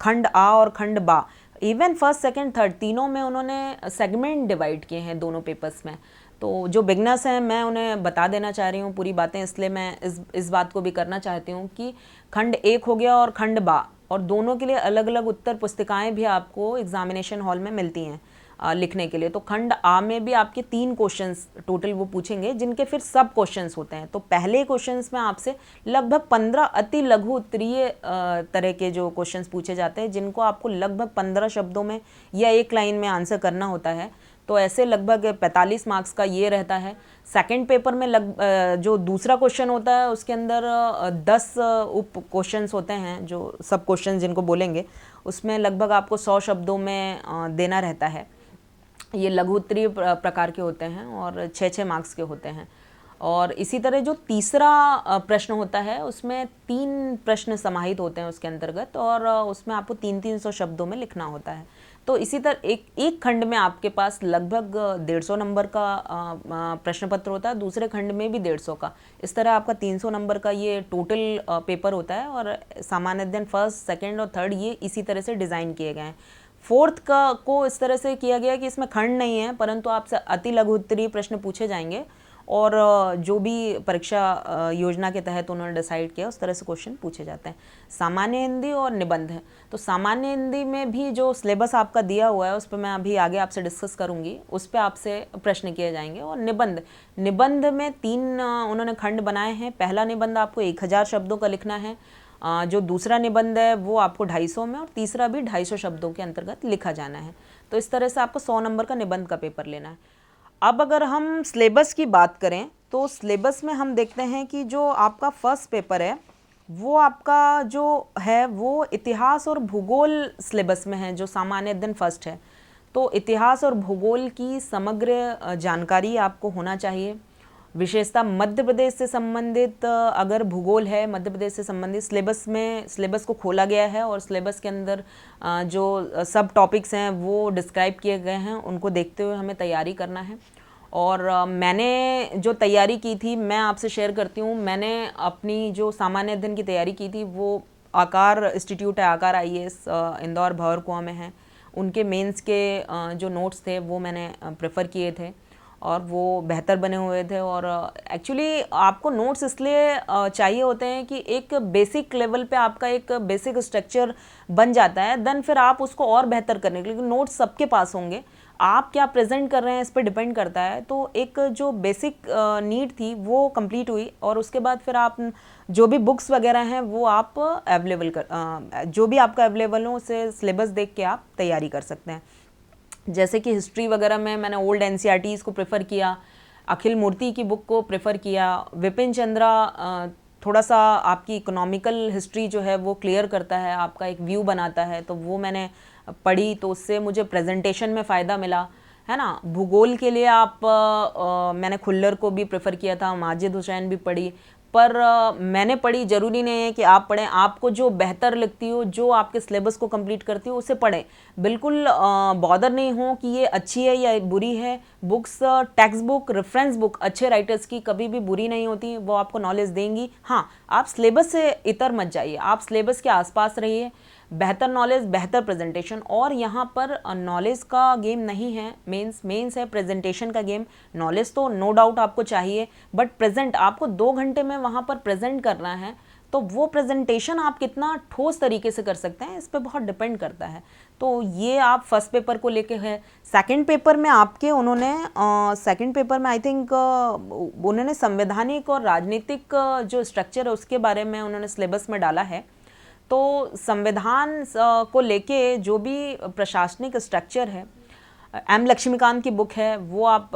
खंड आ और खंड बा, इवन फर्स्ट सेकंड थर्ड तीनों में उन्होंने सेगमेंट डिवाइड किए हैं दोनों पेपर्स में। तो जो बिगनर्स हैं मैं उन्हें बता देना चाह रही हूँ पूरी बातें, इसलिए मैं इस बात को भी करना चाहती हूँ कि खंड 1 हो गया और खंड बा, और दोनों के लिए अलग अलग उत्तर पुस्तिकाएँ भी आपको एग्जामिनेशन हॉल में मिलती हैं लिखने के लिए। तो खंड आ में भी आपके 3 क्वेश्चंस टोटल वो पूछेंगे, जिनके फिर सब क्वेश्चंस होते हैं। तो पहले क्वेश्चंस में आपसे लगभग 15 अति लघु उत्तरीय तरह के जो क्वेश्चंस पूछे जाते हैं, जिनको आपको लगभग 15 शब्दों में या एक लाइन में आंसर करना होता है। तो ऐसे लगभग 45 मार्क्स का ये रहता है। सेकंड पेपर में जो दूसरा क्वेश्चन होता है उसके अंदर 10 उप क्वेश्चंस होते हैं, जो सब क्वेश्चन जिनको बोलेंगे, उसमें लगभग आपको 100 शब्दों में देना रहता है। ये लघु उत्तरीय प्रकार के होते हैं और 6-6 मार्क्स के होते हैं। और इसी तरह जो तीसरा प्रश्न होता है उसमें 3 प्रश्न समाहित होते हैं उसके अंतर्गत, और उसमें आपको 300 शब्दों में लिखना होता है। तो इसी तरह एक खंड में आपके पास लगभग 150 नंबर का प्रश्न पत्र होता है, दूसरे खंड में भी 150 का। इस तरह आपका 300 नंबर का ये टोटल पेपर होता है। और सामान्य अध्ययन फर्स्ट, सेकेंड और थर्ड ये इसी तरह से डिज़ाइन किए गए हैं। फोर्थ को इस तरह से किया गया कि इसमें खंड नहीं है, परंतु आपसे अति लघु उत्तरीय प्रश्न पूछे जाएंगे और जो भी परीक्षा योजना के तहत उन्होंने डिसाइड किया उस तरह से क्वेश्चन पूछे जाते हैं। सामान्य हिंदी और निबंध है। तो सामान्य हिंदी में भी जो सिलेबस आपका दिया हुआ है उस पर मैं अभी आगे आपसे डिस्कस करूंगी, उस पर आपसे प्रश्न किए जाएंगे। और निबंध में 3 उन्होंने खंड बनाए हैं। पहला निबंध आपको 1000 शब्दों का लिखना है, जो दूसरा निबंध है वो आपको 250 में, और तीसरा भी 250 शब्दों के अंतर्गत लिखा जाना है। तो इस तरह से आपको 100 नंबर का निबंध का पेपर लेना है। अब अगर हम सिलेबस की बात करें तो सिलेबस में हम देखते हैं कि जो आपका फर्स्ट पेपर है वो आपका जो है वो इतिहास और भूगोल सिलेबस में है, जो सामान्य अध्ययन फर्स्ट है। तो इतिहास और भूगोल की समग्र जानकारी आपको होना चाहिए। विशेषता मध्य प्रदेश से संबंधित अगर भूगोल है, मध्य प्रदेश से संबंधित सिलेबस को खोला गया है और सिलेबस के अंदर जो सब टॉपिक्स हैं वो डिस्क्राइब किए गए हैं, उनको देखते हुए हमें तैयारी करना है। और मैंने जो तैयारी की थी मैं आपसे शेयर करती हूँ। मैंने अपनी जो सामान्य अध्ययन की तैयारी की थी वो आकार इंस्टीट्यूट है, आकार IAS इंदौर भंवर कुआं में है, उनके मेंस के जो नोट्स थे वो मैंने प्रेफर किए थे। और वो बेहतर बने हुए थे। और एक्चुअली आपको नोट्स इसलिए चाहिए होते हैं कि एक बेसिक लेवल पे आपका एक बेसिक स्ट्रक्चर बन जाता है, देन फिर आप उसको और बेहतर करने के लिए, नोट्स सबके पास होंगे, आप क्या प्रेजेंट कर रहे हैं इस पर डिपेंड करता है। तो एक जो बेसिक नीड थी वो कंप्लीट हुई, और उसके बाद फिर आप जो भी बुक्स वगैरह हैं वो आप अवेलेबल जो भी आपका अवेलेबल हो उसे सिलेबस देख के आप तैयारी कर सकते हैं। जैसे कि हिस्ट्री वगैरह में मैंने ओल्ड एनसीईआरटीज़ को प्रेफर किया, अखिल मूर्ति की बुक को प्रेफर किया, विपिन चंद्रा थोड़ा सा आपकी इकोनॉमिकल हिस्ट्री जो है वो क्लियर करता है, आपका एक व्यू बनाता है, तो वो मैंने पढ़ी, तो उससे मुझे प्रेजेंटेशन में फ़ायदा मिला, है ना। भूगोल के लिए मैंने खुल्लर को भी प्रेफर किया था, माजिद हुसैन भी पढ़ी, पर मैंने पढ़ी, ज़रूरी नहीं है कि आप पढ़ें, आपको जो बेहतर लगती हो, जो आपके सिलेबस को कंप्लीट करती हो उसे पढ़ें। बिल्कुल बॉदर नहीं हो कि ये अच्छी है या बुरी है। Books, text book, reference book अच्छे राइटर्स की कभी भी बुरी नहीं होती, वो आपको नॉलेज देंगी। हाँ, आप सिलेबस से इतर मत जाइए, आप सिलेबस के आसपास रहिए। बेहतर नॉलेज, बेहतर प्रेजेंटेशन, और यहाँ पर नॉलेज का गेम नहीं है, मेंस है प्रेजेंटेशन का गेम। नॉलेज तो नो डाउट आपको चाहिए, बट प्रेजेंट आपको 2 घंटे में वहाँ पर प्रेजेंट करना है, तो वो प्रेजेंटेशन आप कितना ठोस तरीके से कर सकते हैं इस पर बहुत डिपेंड करता है। तो ये आप फर्स्ट पेपर को लेके है। सेकंड पेपर में आपके उन्होंने सेकंड पेपर में आई थिंक उन्होंने संवैधानिक और राजनीतिक जो स्ट्रक्चर है उसके बारे में उन्होंने सिलेबस में डाला है। तो संविधान को लेके जो भी प्रशासनिक स्ट्रक्चर है, एम लक्ष्मीकांत की बुक है, वो आप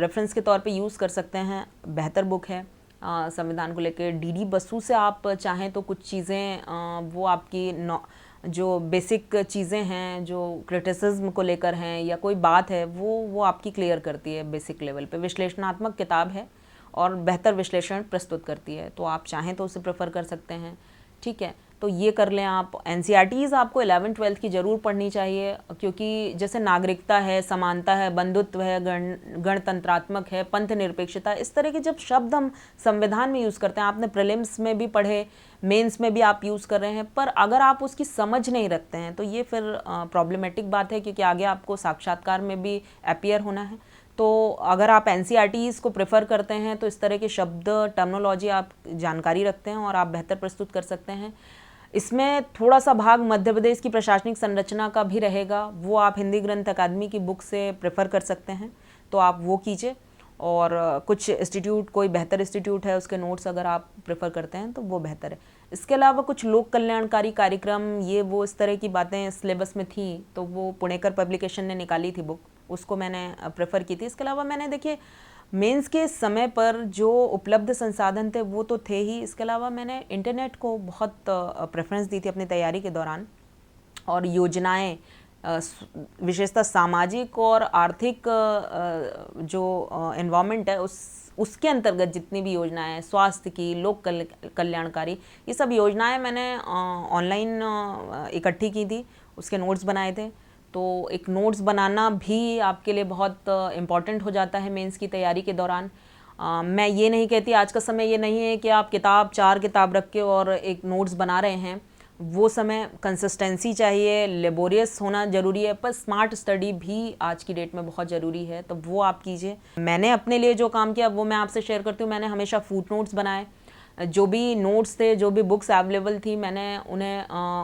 रेफरेंस के तौर पे यूज़ कर सकते हैं, बेहतर बुक है संविधान को लेके। डी बसु से आप चाहें तो कुछ चीज़ें वो आपकी जो बेसिक चीज़ें हैं जो क्रिटिसिज्म को लेकर हैं या कोई बात है वो आपकी क्लियर करती है बेसिक लेवल पे। विश्लेषणात्मक किताब है और बेहतर विश्लेषण प्रस्तुत करती है, तो आप चाहें तो उसे प्रेफर कर सकते हैं, ठीक है। तो ये कर लें आप। एनसीईआरटीज़ आपको 11th-12th की ज़रूर पढ़नी चाहिए, क्योंकि जैसे नागरिकता है, समानता है, बंधुत्व है, गणतंत्रात्मक है, पंथ निरपेक्षता, इस तरह के जब शब्द हम संविधान में यूज़ करते हैं, आपने प्रीलिम्स में भी पढ़े, मेंस में भी आप यूज़ कर रहे हैं, पर अगर आप उसकी समझ नहीं रखते हैं तो ये फिर प्रॉब्लमेटिक बात है, क्योंकि आगे आपको साक्षात्कार में भी अपीयर होना है। तो अगर आप एनसीईआरटीज़ को प्रेफर करते हैं तो इस तरह के शब्द, टर्मिनोलॉजी आप जानकारी रखते हैं और आप बेहतर प्रस्तुत कर सकते हैं। इसमें थोड़ा सा भाग मध्य प्रदेश की प्रशासनिक संरचना का भी रहेगा, वो आप हिंदी ग्रंथ अकादमी की बुक से प्रेफर कर सकते हैं, तो आप वो कीजिए। और कुछ इंस्टीट्यूट, कोई बेहतर इंस्टीट्यूट है उसके नोट्स अगर आप प्रेफर करते हैं तो वो बेहतर है। इसके अलावा कुछ लोक कल्याणकारी कार्यक्रम, ये वो इस तरह की बातें सिलेबस में थी, तो वो पुणेकर पब्लिकेशन ने निकाली थी बुक, उसको मैंने प्रेफर की थी। इसके अलावा मैंने देखिए मेंस के समय पर जो उपलब्ध संसाधन थे वो तो थे ही, इसके अलावा मैंने इंटरनेट को बहुत प्रेफरेंस दी थी अपनी तैयारी के दौरान। और योजनाएं, विशेषतः सामाजिक और आर्थिक जो एनवायरनमेंट है उसके अंतर्गत जितनी भी योजनाएं हैं, स्वास्थ्य की, लोक कल्याणकारी, ये सब योजनाएं मैंने ऑनलाइन इकट्ठी की थी, उसके नोट्स बनाए थे। तो एक नोट्स बनाना भी आपके लिए बहुत इम्पॉर्टेंट हो जाता है मेंस की तैयारी के दौरान। मैं ये नहीं कहती, आज का समय ये नहीं है कि आप 4 किताब रख के और एक नोट्स बना रहे हैं, वो समय कंसिस्टेंसी चाहिए, लेबोरियस होना ज़रूरी है, पर स्मार्ट स्टडी भी आज की डेट में बहुत ज़रूरी है, तो वो आप कीजिए। मैंने अपने लिए जो काम किया वो मैं आपसे शेयर करती हूँ। मैंने हमेशा फुट नोट्स बनाए, जो भी नोट्स थे, जो भी बुक्स अवेलेबल थी, मैंने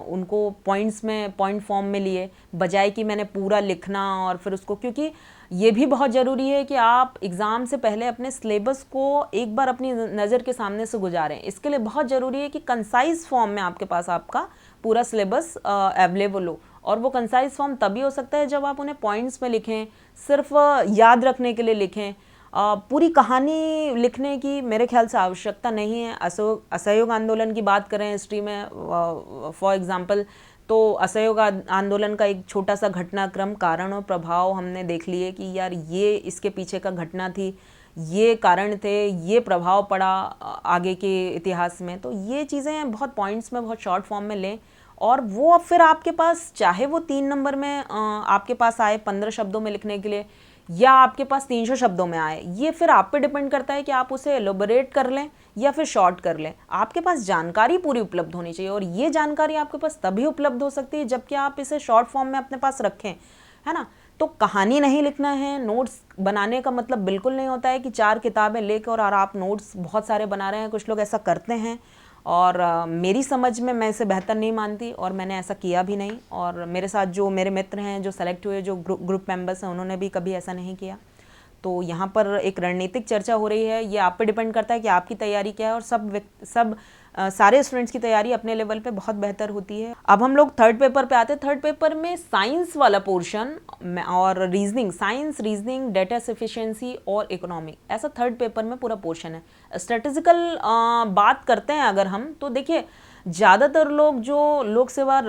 उनको पॉइंट फॉर्म में लिए, बजाय कि मैंने पूरा लिखना और फिर उसको, क्योंकि ये भी बहुत ज़रूरी है कि आप एग्ज़ाम से पहले अपने सिलेबस को एक बार अपनी नज़र के सामने से गुजारें। इसके लिए बहुत ज़रूरी है कि कंसाइज फॉर्म में आपके पास आपका पूरा सिलेबस अवेलेबल हो, और वो कंसाइज फॉर्म तभी हो सकता है जब आप उन्हें पॉइंट्स में लिखें, सिर्फ याद रखने के लिए लिखें। पूरी कहानी लिखने की मेरे ख्याल से आवश्यकता नहीं है। असहयोग आंदोलन की बात करें हिस्ट्री में फॉर एग्जांपल, तो असहयोग आंदोलन का एक छोटा सा घटनाक्रम, कारण और प्रभाव हमने देख लिए कि यार ये इसके पीछे का घटना थी, ये कारण थे, ये प्रभाव पड़ा आगे के इतिहास में। तो ये चीज़ें बहुत पॉइंट्स में, बहुत शॉर्ट फॉर्म में लें, और वो अब फिर आपके पास, चाहे वो 3 नंबर में आपके पास आए 15 शब्दों में लिखने के लिए, या आपके पास 300 शब्दों में आए, ये फिर आप पे डिपेंड करता है कि आप उसे एलोबरेट कर लें या फिर शॉर्ट कर लें। आपके पास जानकारी पूरी उपलब्ध होनी चाहिए, और ये जानकारी आपके पास तभी उपलब्ध हो सकती है जबकि आप इसे शॉर्ट फॉर्म में अपने पास रखें, है ना। तो कहानी नहीं लिखना है, नोट्स बनाने का मतलब बिल्कुल नहीं होता है कि 4 किताबें लेकर और आप नोट्स बहुत सारे बना रहे हैं। कुछ लोग ऐसा करते हैं और मेरी समझ में मैं इसे बेहतर नहीं मानती और मैंने ऐसा किया भी नहीं। और मेरे साथ जो मेरे मित्र हैं, जो सेलेक्ट हुए, जो ग्रुप मेंबर्स हैं, उन्होंने भी कभी ऐसा नहीं किया। तो यहाँ पर एक रणनीतिक चर्चा हो रही है। ये आप पे डिपेंड करता है कि आपकी तैयारी क्या है, और सारे स्टूडेंट्स की तैयारी अपने लेवल पे बहुत बेहतर होती है। अब हम लोग थर्ड पेपर पे आते हैं। थर्ड पेपर में साइंस वाला पोर्शन और reasoning, science, reasoning, data sufficiency और इकोनॉमिक, ऐसा थर्ड पेपर में पूरा पोर्शन है। स्टैटिस्टिकल बात करते हैं अगर हम, तो देखिए ज़्यादातर लोग जो लोक सेवा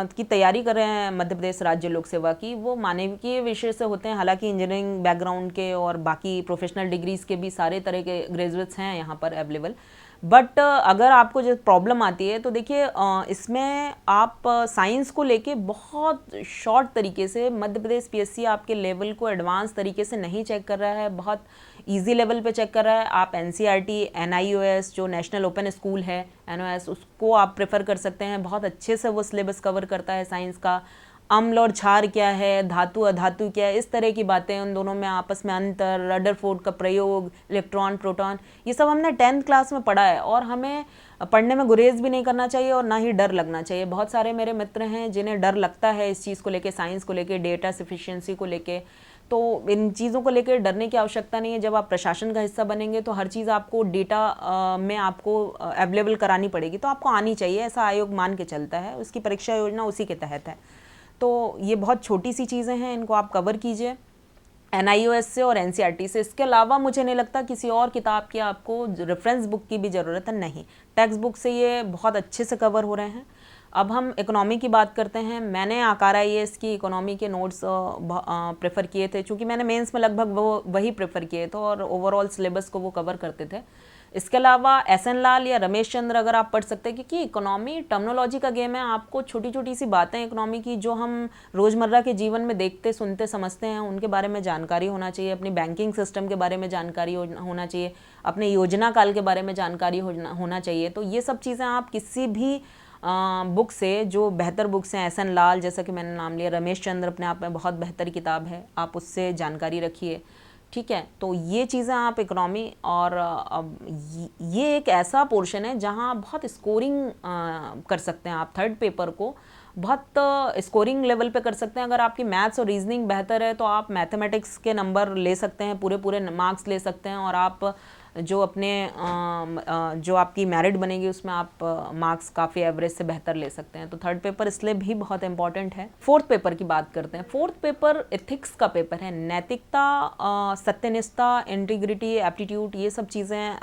की तैयारी कर रहे हैं, मध्य प्रदेश राज्य लोक सेवा की, वो मानविकीय विषय से होते हैं। हालांकि इंजीनियरिंग बैकग्राउंड के और बाकी प्रोफेशनल डिग्रीज के भी सारे तरह के ग्रेजुएट्स हैं यहाँ पर अवेलेबल। बट अगर आपको जो प्रॉब्लम आती है, तो देखिए इसमें आप साइंस को लेके बहुत शॉर्ट तरीके से, मध्य प्रदेश पीएससी आपके लेवल को एडवांस तरीके से नहीं चेक कर रहा है, बहुत इजी लेवल पे चेक कर रहा है। आप एनसीईआरटी, एनआईओएस जो नेशनल ओपन स्कूल है, एनओएस, उसको आप प्रेफर कर सकते हैं। बहुत अच्छे से वो सिलेबस कवर करता है साइंस का। अम्ल और क्षार क्या है, धातु अधातु क्या है, इस तरह की बातें, उन दोनों में आपस में अंतर, रदरफोर्ड का प्रयोग, इलेक्ट्रॉन, प्रोटॉन, ये सब हमने 10th क्लास में पढ़ा है और हमें पढ़ने में गुरेज भी नहीं करना चाहिए और ना ही डर लगना चाहिए। बहुत सारे मेरे मित्र हैं जिन्हें डर लगता है इस चीज़ को लेके, साइंस को लेके, डेटा सफिशिएंसी को लेके। तो इन चीज़ों को लेकर डरने की आवश्यकता नहीं है। जब आप प्रशासन का हिस्सा बनेंगे तो हर चीज़ आपको डेटा में आपको अवेलेबल करानी पड़ेगी, तो आपको आनी चाहिए, ऐसा आयोग मान के चलता है। उसकी परीक्षा योजना उसी के तहत है। तो ये बहुत छोटी सी चीज़ें हैं, इनको आप कवर कीजिए एनआईओएस से और एनसीईआरटी से। इसके अलावा मुझे नहीं लगता किसी और किताब की आपको रेफरेंस बुक की भी ज़रूरत है, नहीं, टेक्स्ट बुक से ये बहुत अच्छे से कवर हो रहे हैं। अब हम इकोनॉमी की बात करते हैं। मैंने आकार आईएएस की इकोनॉमी के नोट्स प्रेफर किए थे, क्योंकि मैंने मेंस में लगभग वही प्रेफर किए थे और ओवरऑल सिलेबस को वो कवर करते थे। इसके अलावा एसएन लाल या रमेश चंद्र अगर आप पढ़ सकते हैं, क्योंकि इकोनॉमी टर्मिनोलॉजी का गेम है। आपको छोटी छोटी सी बातें इकोनॉमी की जो हम रोज़मर्रा के जीवन में देखते, सुनते, समझते हैं, उनके बारे में जानकारी होना चाहिए। अपनी बैंकिंग सिस्टम के बारे में जानकारी होना चाहिए, अपने योजना काल के बारे में जानकारी होना चाहिए। तो ये सब चीज़ें आप किसी भी बुक से, जो बेहतर बुक्स हैं, एसएन लाल जैसा कि मैंने नाम लिया, रमेश चंद्र अपने आप में बहुत बेहतर किताब है, आप उससे जानकारी रखिए, ठीक है। तो ये चीज़ें आप इकोनॉमी, और ये एक ऐसा पोर्शन है जहाँ बहुत स्कोरिंग कर सकते हैं आप। थर्ड पेपर को बहुत स्कोरिंग लेवल पे कर सकते हैं। अगर आपकी मैथ्स और रीजनिंग बेहतर है तो आप मैथमेटिक्स के नंबर ले सकते हैं, पूरे पूरे मार्क्स ले सकते हैं, और आप जो अपने जो आपकी मेरिट बनेगी उसमें आप मार्क्स काफ़ी एवरेज से बेहतर ले सकते हैं। तो थर्ड पेपर इसलिए भी बहुत इंपॉर्टेंट है। फोर्थ पेपर की बात करते हैं। फोर्थ पेपर एथिक्स का पेपर है। नैतिकता, सत्यनिष्ठा, इंटीग्रिटी, एप्टीट्यूड, ये सब चीज़ें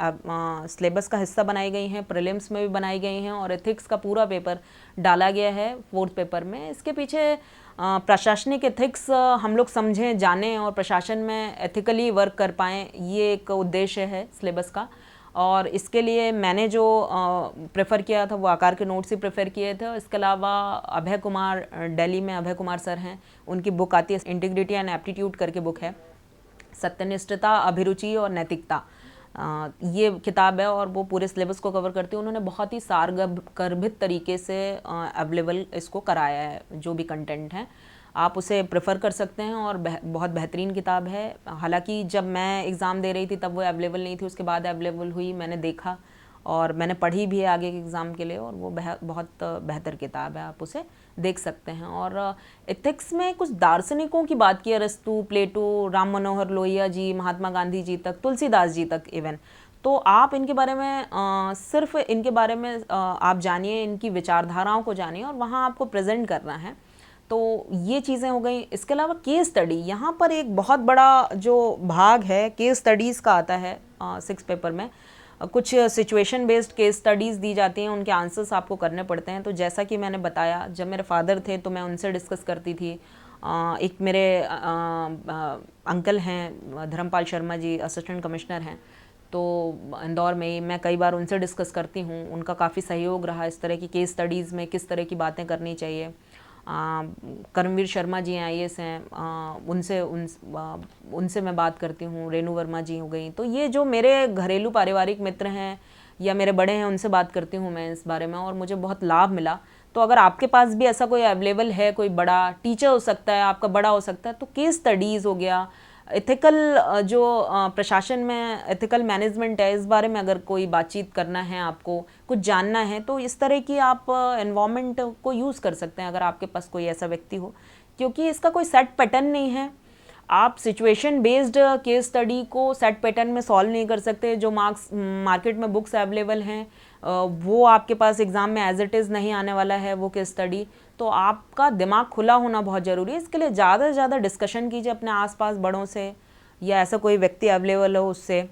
सिलेबस का हिस्सा बनाई गई हैं, प्रीलिम्स में भी बनाई गई हैं, और एथिक्स का पूरा पेपर डाला गया है फोर्थ पेपर में। इसके पीछे प्रशासनिक एथिक्स हम लोग समझें, जानें और प्रशासन में एथिकली वर्क कर पाएँ, ये एक उद्देश्य है सिलेबस का। और इसके लिए मैंने जो प्रेफर किया था वो आकार के नोट्स ही प्रेफर किए थे। इसके अलावा अभय कुमार, दिल्ली में अभय कुमार सर हैं, उनकी बुक आती है इंटीग्रिटी एंड एप्टीट्यूड करके बुक है, सत्यनिष्ठता, अभिरुचि और नैतिकता, ये किताब है और वो पूरे सिलेबस को कवर करती है। उन्होंने बहुत ही सारगर्भित तरीके से अवेलेबल इसको कराया है, जो भी कंटेंट है आप उसे प्रेफर कर सकते हैं, और बहुत बेहतरीन किताब है। हालांकि जब मैं एग्ज़ाम दे रही थी तब वो अवेलेबल नहीं थी, उसके बाद अवेलेबल हुई, मैंने देखा और मैंने पढ़ी भी है आगे के एग्ज़ाम के लिए, और वो बहुत बेहतर किताब है, आप उसे देख सकते हैं। और एथिक्स में कुछ दार्शनिकों की बात की, अरस्तु, प्लेटो, राम मनोहर लोहिया जी, महात्मा गांधी जी तक, तुलसीदास जी तक इवन। तो आप इनके बारे में सिर्फ इनके बारे में आप जानिए, इनकी विचारधाराओं को जानिए, और वहाँ आपको प्रेजेंट करना है। तो ये चीज़ें हो गई। इसके अलावा केस स्टडी, यहाँ पर एक बहुत बड़ा जो भाग है केस स्टडीज़ का आता है 6 पेपर में। कुछ सिचुएशन बेस्ड केस स्टडीज़ दी जाती हैं, उनके आंसर्स आपको करने पड़ते हैं। तो जैसा कि मैंने बताया, जब मेरे फादर थे तो मैं उनसे डिस्कस करती थी। एक मेरे अंकल हैं धर्मपाल शर्मा जी, असिस्टेंट कमिश्नर हैं, तो इंदौर में, मैं कई बार उनसे डिस्कस करती हूँ। उनका काफ़ी सहयोग रहा इस तरह की केस स्टडीज़ में, किस तरह की बातें करनी चाहिए। कर्मवीर शर्मा जी आईएएस हैं, उनसे मैं बात करती हूँ। रेणु वर्मा जी हो गई। तो ये जो मेरे घरेलू पारिवारिक मित्र हैं या मेरे बड़े हैं, उनसे बात करती हूँ मैं इस बारे में, और मुझे बहुत लाभ मिला। तो अगर आपके पास भी ऐसा कोई अवेलेबल है, कोई बड़ा टीचर हो सकता है, आपका बड़ा हो सकता है, तो केस स्टडीज़ हो गया, एथिकल जो प्रशासन में एथिकल मैनेजमेंट है, इस बारे में अगर कोई बातचीत करना है, आपको कुछ जानना है, तो इस तरह की आप एनवायरनमेंट को यूज़ कर सकते हैं अगर आपके पास कोई ऐसा व्यक्ति हो, क्योंकि इसका कोई सेट पैटर्न नहीं है। आप सिचुएशन बेस्ड केस स्टडी को सेट पैटर्न में सॉल्व नहीं कर सकते। जो मार्क्स मार्केट में बुक्स अवेलेबल हैं वो आपके पास एग्ज़ाम में एज इट इज़ नहीं आने वाला है वो केस स्टडी। तो आपका दिमाग खुला होना बहुत ज़रूरी है। इसके लिए ज़्यादा से ज़्यादा डिस्कशन कीजिए अपने आसपास बड़ों से, या ऐसा कोई व्यक्ति अवेलेबल हो उससे,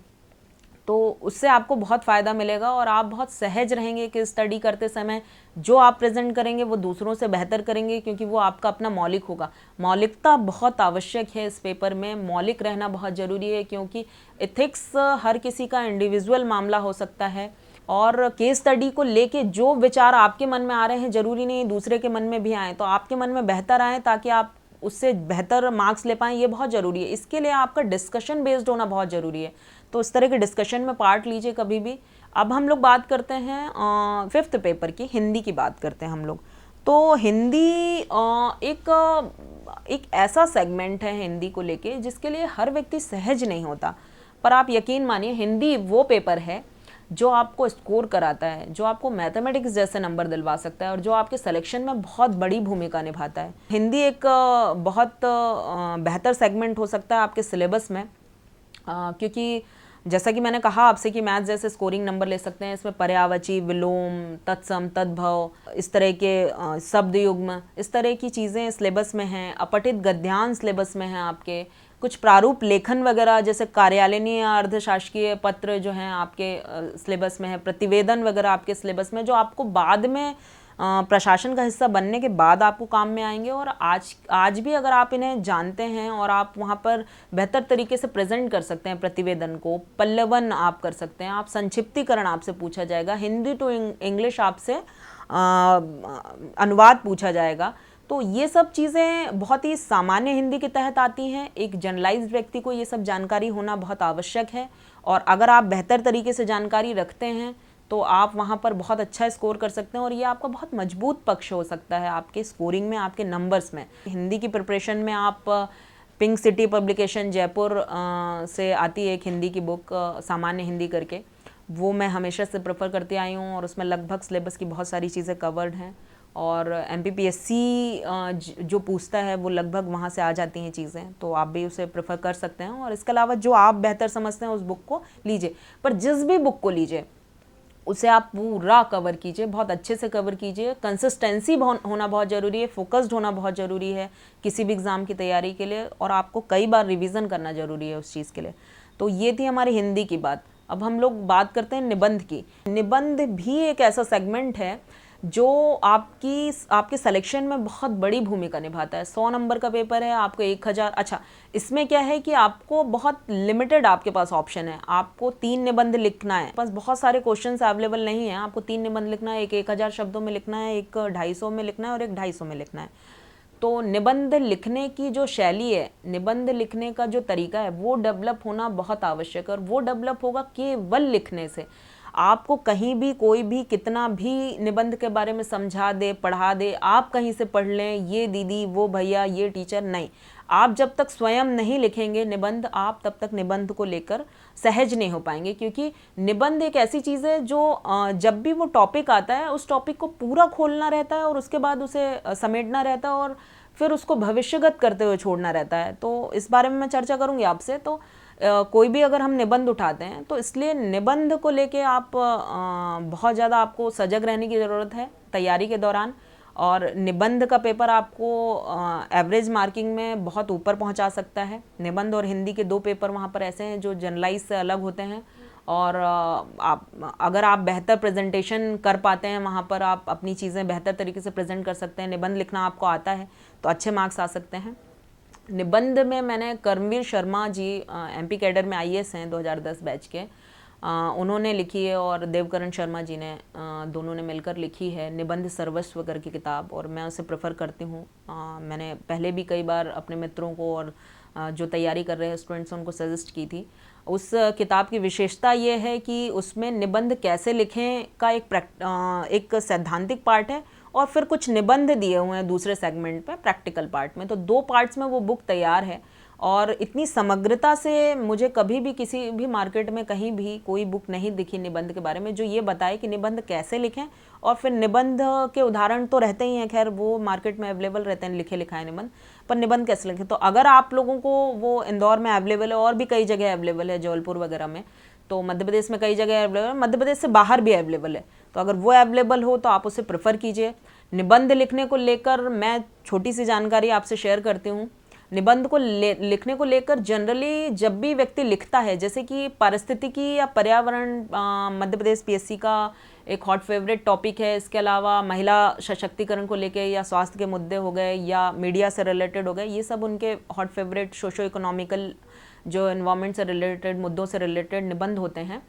तो उससे आपको बहुत फ़ायदा मिलेगा और आप बहुत सहज रहेंगे कि स्टडी करते समय जो आप प्रेजेंट करेंगे वो दूसरों से बेहतर करेंगे, क्योंकि वो आपका अपना मौलिक होगा। मौलिकता बहुत आवश्यक है इस पेपर में, मौलिक रहना बहुत ज़रूरी है, क्योंकि एथिक्स हर किसी का इंडिविजुअल मामला हो सकता है। और केस स्टडी को लेके जो विचार आपके मन में आ रहे हैं ज़रूरी नहीं दूसरे के मन में भी आए, तो आपके मन में बेहतर आए ताकि आप उससे बेहतर मार्क्स ले पाएँ, ये बहुत ज़रूरी है। इसके लिए आपका डिस्कशन बेस्ड होना बहुत ज़रूरी है, तो इस तरह के डिस्कशन में पार्ट लीजिए कभी भी। अब हम लोग बात करते हैं फिफ्थ पेपर की, हिंदी की बात करते हैं हम लोग। तो हिंदी एक ऐसा सेगमेंट है हिंदी को लेके जिसके लिए हर व्यक्ति सहज नहीं होता, पर आप यकीन मानिए हिंदी वो पेपर है जो आपको स्कोर कराता है, जो आपको मैथमेटिक्स जैसे नंबर दिलवा सकता है और जो आपके सिलेक्शन में बहुत बड़ी भूमिका निभाता है। हिंदी एक बहुत बेहतर सेगमेंट हो सकता है आपके सिलेबस में, क्योंकि जैसा कि मैंने कहा आपसे कि मैथ जैसे स्कोरिंग नंबर ले सकते हैं। इसमें पर्यायवाची, विलोम, तत्सम, तद्भव, इस तरह के शब्द युग्म, इस तरह की चीज़ें सिलेबस में हैं। अपठित गद्यांश सिलेबस में हैं आपके। कुछ प्रारूप लेखन वगैरह जैसे कार्यालयीय या अर्धशासकीय पत्र जो हैं आपके सिलेबस में है। प्रतिवेदन वगैरह आपके सिलेबस में, जो आपको बाद में प्रशासन का हिस्सा बनने के बाद आपको काम में आएंगे। और आज भी अगर आप इन्हें जानते हैं और आप वहाँ पर बेहतर तरीके से प्रेजेंट कर सकते हैं प्रतिवेदन को, पल्लवन आप कर सकते हैं, आप संक्षिप्तीकरण आपसे पूछा जाएगा, हिंदी टू इंग्लिश आपसे अनुवाद पूछा जाएगा। तो ये सब चीज़ें बहुत ही सामान्य हिंदी के तहत आती हैं। एक जनरलाइज्ड व्यक्ति को ये सब जानकारी होना बहुत आवश्यक है, और अगर आप बेहतर तरीके से जानकारी रखते हैं तो आप वहाँ पर बहुत अच्छा स्कोर कर सकते हैं, और ये आपका बहुत मजबूत पक्ष हो सकता है आपके स्कोरिंग में, आपके नंबर्स में। हिंदी की प्रिपरेशन में आप पिंक सिटी पब्लिकेशन जयपुर से आती है एक हिंदी की बुक, सामान्य हिंदी करके, वो मैं हमेशा से प्रेफर करती आई हूँ, और उसमें लगभग सिलेबस की बहुत सारी चीज़ें कवर्ड हैं, और MPPSC जो पूछता है वो लगभग वहाँ से आ जाती हैं चीज़ें, तो आप भी उसे प्रेफर कर सकते हैं। और इसके अलावा जो आप बेहतर समझते हैं उस बुक को लीजिए, पर जिस भी बुक को लीजिए उसे आप पूरा कवर कीजिए, बहुत अच्छे से कवर कीजिए। कंसिस्टेंसी होना बहुत ज़रूरी है, फोकस्ड होना बहुत ज़रूरी है किसी भी एग्ज़ाम की तैयारी के लिए, और आपको कई बार रिवीजन करना ज़रूरी है उस चीज़ के लिए। तो ये थी हमारी हिंदी की बात। अब हम लोग बात करते हैं निबंध की। निबंध भी एक ऐसा सेगमेंट है जो आपके सिलेक्शन में बहुत बड़ी भूमिका निभाता है। 100 नंबर का पेपर है, आपको 1000। अच्छा, इसमें क्या है कि आपको बहुत लिमिटेड आपके पास ऑप्शन है। आपको 3 निबंध लिखना है, बस बहुत सारे क्वेश्चंस अवेलेबल नहीं है। आपको 3 निबंध लिखना है, एक 1000 शब्दों में लिखना है, एक 250 में लिखना है और एक 250 में लिखना है। तो निबंध लिखने की जो शैली है, निबंध लिखने का जो तरीका है, वो डेवलप होना बहुत आवश्यक है, और वो डेवलप होगा केवल लिखने से। आपको कहीं भी कोई भी कितना भी निबंध के बारे में समझा दे, पढ़ा दे, आप कहीं से पढ़ लें, ये दीदी, वो भैया, ये टीचर, नहीं। आप जब तक स्वयं नहीं लिखेंगे निबंध, आप तब तक निबंध को लेकर सहज नहीं हो पाएंगे, क्योंकि निबंध एक ऐसी चीज़ है जो जब भी वो टॉपिक आता है उस टॉपिक को पूरा खोलना रहता है, और उसके बाद उसे समेटना रहता है, और फिर उसको भविष्यगत करते हुए छोड़ना रहता है। तो इस बारे में मैं चर्चा करूँगी आपसे। तो कोई भी अगर हम निबंध उठाते हैं तो इसलिए निबंध को लेके आप बहुत ज़्यादा आपको सजग रहने की ज़रूरत है तैयारी के दौरान। और निबंध का पेपर आपको एवरेज मार्किंग में बहुत ऊपर पहुंचा सकता है। निबंध और हिंदी के 2 पेपर वहां पर ऐसे हैं जो जनरलाइज से अलग होते हैं, और अगर आप बेहतर प्रेजेंटेशन कर पाते हैं वहाँ पर, आप अपनी चीज़ें बेहतर तरीके से प्रेजेंट कर सकते हैं, निबंध लिखना आपको आता है, तो अच्छे मार्क्स आ सकते हैं। निबंध में मैंने कर्मवीर शर्मा जी MP कैडर में IAS हैं 2010 बैच के, उन्होंने लिखी है, और देवकरण शर्मा जी ने, दोनों ने मिलकर लिखी है निबंध सर्वस्व करके किताब, और मैं उसे प्रेफर करती हूँ। मैंने पहले भी कई बार अपने मित्रों को और जो तैयारी कर रहे हैं स्टूडेंट्स उनको सजेस्ट की थी। उस किताब की विशेषता ये है कि उसमें निबंध कैसे लिखें का एक सैद्धांतिक पार्ट है, और फिर कुछ निबंध दिए हुए हैं दूसरे सेगमेंट पे प्रैक्टिकल पार्ट में। तो 2 पार्ट्स में वो बुक तैयार है और इतनी समग्रता से मुझे कभी भी किसी भी मार्केट में कहीं भी कोई बुक नहीं दिखी निबंध के बारे में जो ये बताए कि निबंध कैसे लिखें। और फिर निबंध के उदाहरण तो रहते ही हैं, खैर वो मार्केट में अवेलेबल रहते हैं लिखे लिखाए निबंध, पर निबंध कैसे लिखें। तो अगर आप लोगों को वो इंदौर में अवेलेबल है और भी कई जगह अवेलेबल है, जबलपुर वगैरह में, तो मध्य प्रदेश में कई जगह अवेलेबल है, मध्य प्रदेश से बाहर भी अवेलेबल है, तो अगर वो अवेलेबल हो तो आप उसे प्रेफर कीजिए। निबंध लिखने को लेकर मैं छोटी सी जानकारी आपसे शेयर करती हूँ। निबंध को लिखने को लेकर जनरली जब भी व्यक्ति लिखता है, जैसे कि पारिस्थितिकी या पर्यावरण मध्य प्रदेश पीएससी का एक हॉट फेवरेट टॉपिक है, इसके अलावा महिला सशक्तिकरण को लेके या स्वास्थ्य के मुद्दे हो गए या मीडिया से रिलेटेड हो गए, ये सब उनके हॉट फेवरेट सोशो इकोनॉमिकल जो एनवायरनमेंट से रिलेटेड मुद्दों से रिलेटेड निबंध होते हैं,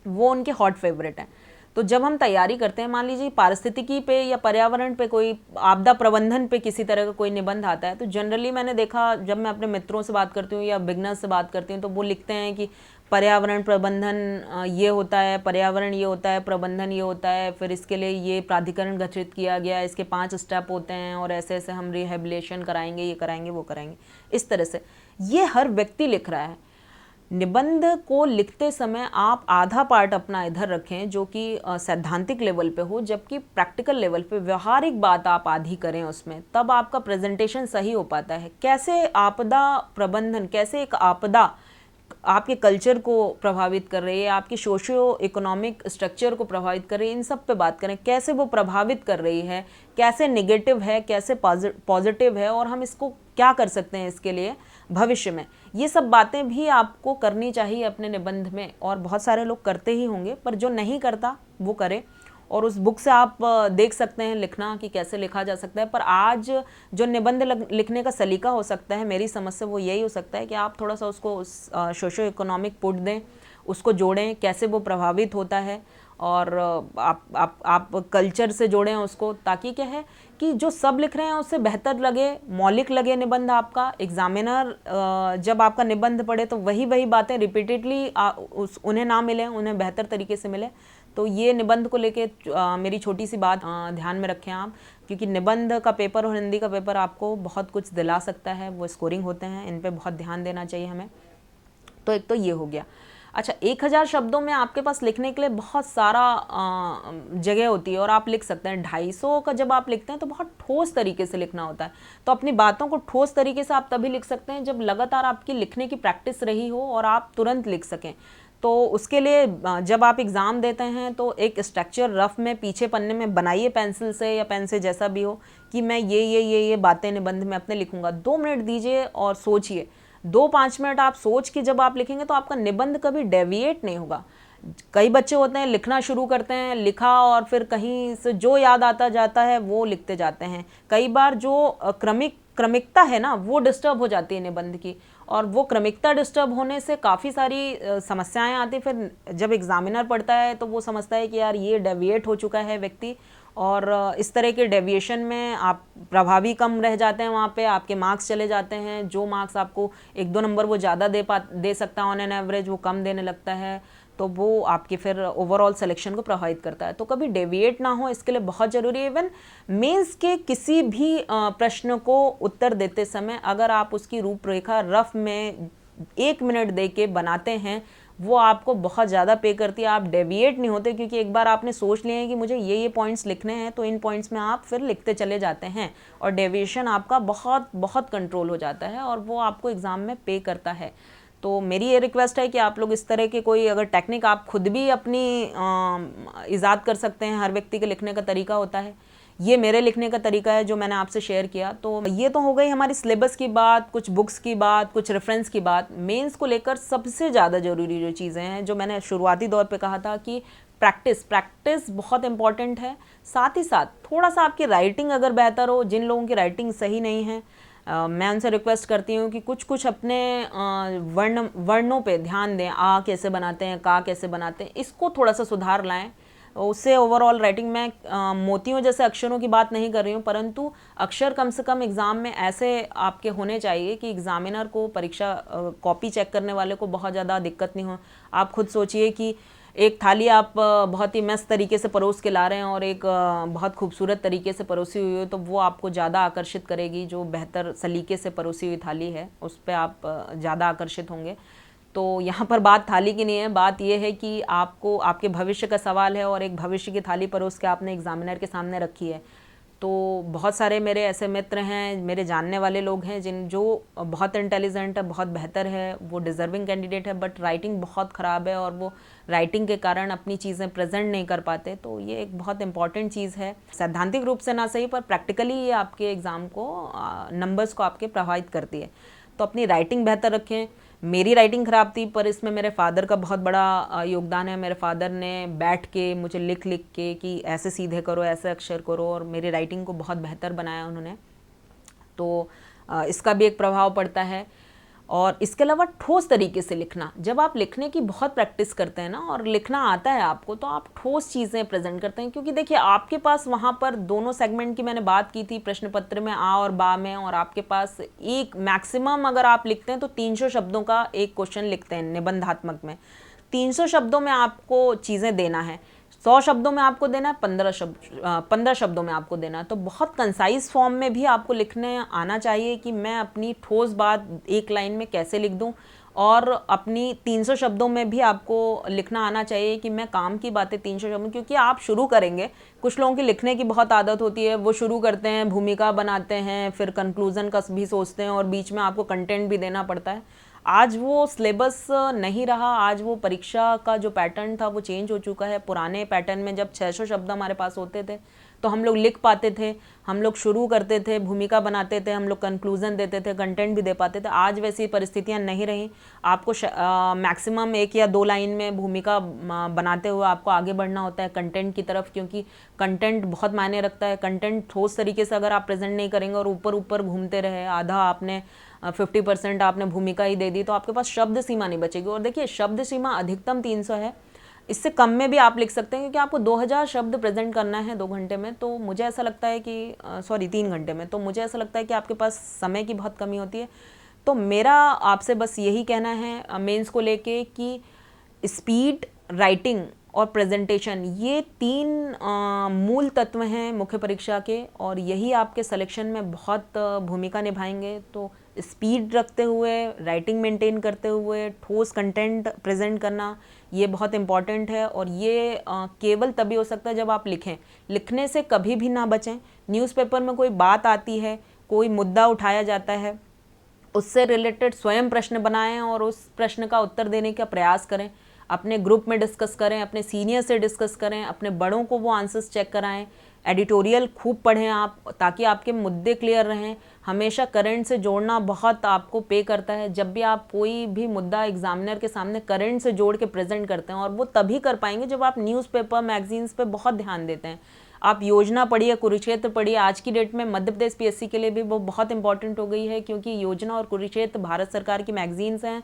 वो उनके हॉट फेवरेट हैं। तो जब हम तैयारी करते हैं, मान लीजिए पारिस्थितिकी पे या पर्यावरण पे, कोई आपदा प्रबंधन पे किसी तरह का कोई निबंध आता है, तो जनरली मैंने देखा जब मैं अपने मित्रों से बात करती हूँ या बिगनर्स से बात करती हूँ तो वो लिखते हैं कि पर्यावरण प्रबंधन ये होता है, पर्यावरण ये होता है, प्रबंधन ये होता है, फिर इसके लिए ये प्राधिकरण गठित किया गया, इसके 5 स्टेप होते हैं और ऐसे ऐसे हम रिहेबिलिटेशन कराएंगे, ये कराएंगे, वो कराएंगे। इस तरह से ये हर व्यक्ति लिख रहा है। निबंध को लिखते समय आप आधा पार्ट अपना इधर रखें जो कि सैद्धांतिक लेवल पे हो, जबकि प्रैक्टिकल लेवल पे व्यवहारिक बात आप आधी करें उसमें, तब आपका प्रेजेंटेशन सही हो पाता है। कैसे आपदा प्रबंधन, कैसे एक आपदा आपके कल्चर को प्रभावित कर रही है, आपकी सोशियो इकोनॉमिक स्ट्रक्चर को प्रभावित कर रही है, इन सब पे बात करें। कैसे वो प्रभावित कर रही है, कैसे नेगेटिव है, कैसे पॉजिटिव है, और हम इसको क्या कर सकते हैं इसके लिए भविष्य में। ये सब बातें भी आपको करनी चाहिए अपने निबंध में, और बहुत सारे लोग करते ही होंगे, पर जो नहीं करता वो करे। और उस बुक से आप देख सकते हैं लिखना कि कैसे लिखा जा सकता है। पर आज जो निबंध लिखने का सलीका हो सकता है, मेरी समझ से वो यही हो सकता है कि आप थोड़ा सा उसको सोशो इकोनॉमिक पुट दें, उसको जोड़ें, कैसे वो प्रभावित होता है, और आप कल्चर से जोड़ें उसको, ताकि क्या है कि जो सब लिख रहे हैं उससे बेहतर लगे, मौलिक लगे निबंध आपका। एग्जामिनर जब आपका निबंध पढ़े तो वही बातें रिपीटेडली उन्हें ना मिले, उन्हें बेहतर तरीके से मिले। तो ये निबंध को लेके मेरी छोटी सी बात ध्यान में रखें आप, क्योंकि निबंध का पेपर और हिंदी का पेपर आपको बहुत कुछ दिला सकता है, वो स्कोरिंग होते हैं, इन पे बहुत ध्यान देना चाहिए हमें। तो एक तो ये हो गया। अच्छा, 1000 शब्दों में आपके पास लिखने के लिए बहुत सारा जगह होती है और आप लिख सकते हैं। 250 का जब आप लिखते हैं तो बहुत ठोस तरीके से लिखना होता है। तो अपनी बातों को ठोस तरीके से आप तभी लिख सकते हैं जब लगातार आपकी लिखने की प्रैक्टिस रही हो और आप तुरंत लिख सकें। तो उसके लिए जब आप एग्ज़ाम देते हैं तो एक स्ट्रक्चर रफ में पीछे पन्ने में बनाइए, पेंसिल से या पेन से, जैसा भी हो, कि मैं ये बातें निबंध में अपने लिखूंगा। 2 मिनट दीजिए और सोचिए। 2-5 मिनट आप सोच के जब आप लिखेंगे तो आपका निबंध कभी डेविएट नहीं होगा। कई बच्चे होते हैं लिखना शुरू करते हैं, लिखा और फिर कहीं से जो याद आता जाता है वो लिखते जाते हैं। कई बार जो क्रमिकता है ना, वो डिस्टर्ब हो जाती है निबंध की, और वो क्रमिकता डिस्टर्ब होने से काफ़ी सारी समस्याएं आती। फिर जब एग्जामिनर पढ़ता है तो वो समझता है कि यार ये डेविएट हो चुका है व्यक्ति, और इस तरह के डेविएशन में आप प्रभावी कम रह जाते हैं, वहाँ पे आपके मार्क्स चले जाते हैं। जो मार्क्स आपको 1-2 नंबर वो ज़्यादा दे सकता है ऑन एन एवरेज, वो कम देने लगता है, तो वो आपके फिर ओवरऑल सिलेक्शन को प्रभावित करता है। तो कभी डेविएट ना हो, इसके लिए बहुत ज़रूरी है। इवन मेंस के किसी भी प्रश्न को उत्तर देते समय अगर आप उसकी रूपरेखा रफ में 1 मिनट दे के बनाते हैं, वो आपको बहुत ज़्यादा पे करती है। आप डेविएट नहीं होते, क्योंकि एक बार आपने सोच लिया है कि मुझे ये पॉइंट्स लिखने हैं, तो इन पॉइंट्स में आप फिर लिखते चले जाते हैं, और डेविएशन आपका बहुत बहुत कंट्रोल हो जाता है, और वो आपको एग्ज़ाम में पे करता है। तो मेरी ये रिक्वेस्ट है कि आप लोग इस तरह के कोई अगर टेक्निक आप खुद भी अपनी ईजाद कर सकते हैं। हर व्यक्ति के लिखने का तरीका होता है, ये मेरे लिखने का तरीका है जो मैंने आपसे शेयर किया। तो ये तो हो गई हमारी सिलेबस की बात, कुछ बुक्स की बात, कुछ रेफरेंस की बात। मेंस को लेकर सबसे ज़्यादा ज़रूरी जो चीज़ें हैं, जो मैंने शुरुआती दौर पे कहा था कि प्रैक्टिस बहुत इंपॉर्टेंट है। साथ ही साथ थोड़ा सा आपकी राइटिंग अगर बेहतर हो, जिन लोगों की राइटिंग सही नहीं है, मैं उनसे रिक्वेस्ट करती हूँ कि कुछ अपने वर्णों पे ध्यान दें। आ कैसे बनाते हैं, का कैसे बनाते हैं, इसको थोड़ा सा सुधार लाएं। उससे ओवरऑल राइटिंग में मोतियों जैसे अक्षरों की बात नहीं कर रही हूँ, परंतु अक्षर कम से कम एग्ज़ाम में ऐसे आपके होने चाहिए कि एग्ज़ामिनर को, परीक्षा कॉपी चेक करने वाले को बहुत ज़्यादा दिक्कत नहीं हो। आप खुद सोचिए कि एक थाली आप बहुत ही मस्त तरीके से परोस के ला रहे हैं और एक बहुत खूबसूरत तरीके से परोसी हुई हो, तो वो आपको ज़्यादा आकर्षित करेगी। जो बेहतर सलीके से परोसी हुई थाली है उस पर आप ज़्यादा आकर्षित होंगे। तो यहाँ पर बात थाली की नहीं है, बात ये है कि आपको आपके भविष्य का सवाल है और एक भविष्य की थाली परोस के आपने एग्जामिनर के सामने रखी है। तो बहुत सारे मेरे ऐसे मित्र हैं, मेरे जानने वाले लोग हैं जो बहुत इंटेलिजेंट है, बहुत बेहतर है, वो डिज़र्विंग कैंडिडेट है, बट राइटिंग बहुत ख़राब है और वो राइटिंग के कारण अपनी चीज़ें प्रेजेंट नहीं कर पाते। तो ये एक बहुत इंपॉर्टेंट चीज़ है, सैद्धांतिक रूप से ना सही पर प्रैक्टिकली ये आपके एग्ज़ाम को नंबर्स को आपके प्रभावित करती है। तो अपनी राइटिंग बेहतर रखें। मेरी राइटिंग ख़राब थी पर इसमें मेरे फादर का बहुत बड़ा योगदान है। मेरे फादर ने बैठ के मुझे लिख लिख के कि ऐसे सीधे करो, ऐसे अक्षर करो, और मेरी राइटिंग को बहुत बेहतर बनाया उन्होंने। तो इसका भी एक प्रभाव पड़ता है। और इसके अलावा ठोस तरीके से लिखना, जब आप लिखने की बहुत प्रैक्टिस करते हैं ना और लिखना आता है आपको, तो आप ठोस चीज़ें प्रेजेंट करते हैं। क्योंकि देखिए आपके पास वहाँ पर दोनों सेगमेंट की मैंने बात की थी, प्रश्न पत्र में आ और बा में, और आपके पास एक मैक्सिमम अगर आप लिखते हैं तो 300 शब्दों का एक क्वेश्चन लिखते हैं निबंधात्मक में। 300 शब्दों में आपको चीज़ें देना है, 100 शब्दों में आपको देना है, 15 शब्दों में आपको देना है। तो बहुत कंसाइज फॉर्म में भी आपको लिखने आना चाहिए कि मैं अपनी ठोस बात एक लाइन में कैसे लिख दूं, और अपनी 300 शब्दों में भी आपको लिखना आना चाहिए कि मैं काम की बातें 300 शब्दों में। क्योंकि आप शुरू करेंगे, कुछ लोगों की लिखने की बहुत आदत होती है, वो शुरू करते हैं, भूमिका बनाते हैं, फिर कंक्लूजन का भी सोचते हैं और बीच में आपको कंटेंट भी देना पड़ता है। आज वो सिलेबस नहीं रहा, आज वो परीक्षा का जो पैटर्न था वो चेंज हो चुका है। पुराने पैटर्न में जब 600 शब्द हमारे पास होते थे तो हम लोग लिख पाते थे, हम लोग शुरू करते थे, भूमिका बनाते थे, हम लोग कंक्लूजन देते थे, कंटेंट भी दे पाते थे। आज वैसी परिस्थितियां नहीं रही। आपको मैक्सिमम 1 या 2 लाइन में भूमिका बनाते हुए आपको आगे बढ़ना होता है कंटेंट की तरफ, क्योंकि कंटेंट बहुत मायने रखता है। कंटेंट ठोस तरीके से अगर आप प्रेजेंट नहीं करेंगे और ऊपर ऊपर घूमते रहे, आधा आपने 50% आपने भूमिका ही दे दी, तो आपके पास शब्द सीमा नहीं बचेगी। और देखिए शब्द सीमा अधिकतम 300 है, इससे कम में भी आप लिख सकते हैं, क्योंकि आपको 2000 शब्द प्रेजेंट करना है 2 घंटे में। तो मुझे ऐसा लगता है कि 3 घंटे में, तो मुझे ऐसा लगता है कि आपके पास समय की बहुत कमी होती है। तो मेरा आपसे बस यही कहना है मेंस को लेके कि स्पीड, राइटिंग और प्रेजेंटेशन, ये 3 मूल तत्व हैं मुख्य परीक्षा के, और यही आपके सिलेक्शन में बहुत भूमिका निभाएंगे। तो स्पीड रखते हुए, राइटिंग मेंटेन करते हुए, ठोस कंटेंट प्रेजेंट करना, ये बहुत इम्पॉर्टेंट है। और ये केवल तभी हो सकता है जब आप लिखें। लिखने से कभी भी ना बचें। न्यूज़पेपर में कोई बात आती है, कोई मुद्दा उठाया जाता है, उससे रिलेटेड स्वयं प्रश्न बनाएं और उस प्रश्न का उत्तर देने का प्रयास करें। अपने ग्रुप में डिस्कस करें, अपने सीनियर से डिस्कस करें, अपने बड़ों को वो आंसर्स चेक कराएं। एडिटोरियल खूब पढ़ें आप, ताकि आपके मुद्दे क्लियर रहें। हमेशा करंट से जोड़ना बहुत आपको पे करता है। जब भी आप कोई भी मुद्दा एग्जामिनर के सामने करंट से जोड़ के प्रेजेंट करते हैं, और वो तभी कर पाएंगे जब आप न्यूज़पेपर, मैगजीन्स पे बहुत ध्यान देते हैं। आप योजना पढ़िए, कुरुक्षेत्र पढ़िए। आज की डेट में मध्य प्रदेश पीएससी के लिए भी वो बहुत इंपॉर्टेंट हो गई है, क्योंकि योजना और कुरुक्षेत्र भारत सरकार की मैगजीन्स हैं,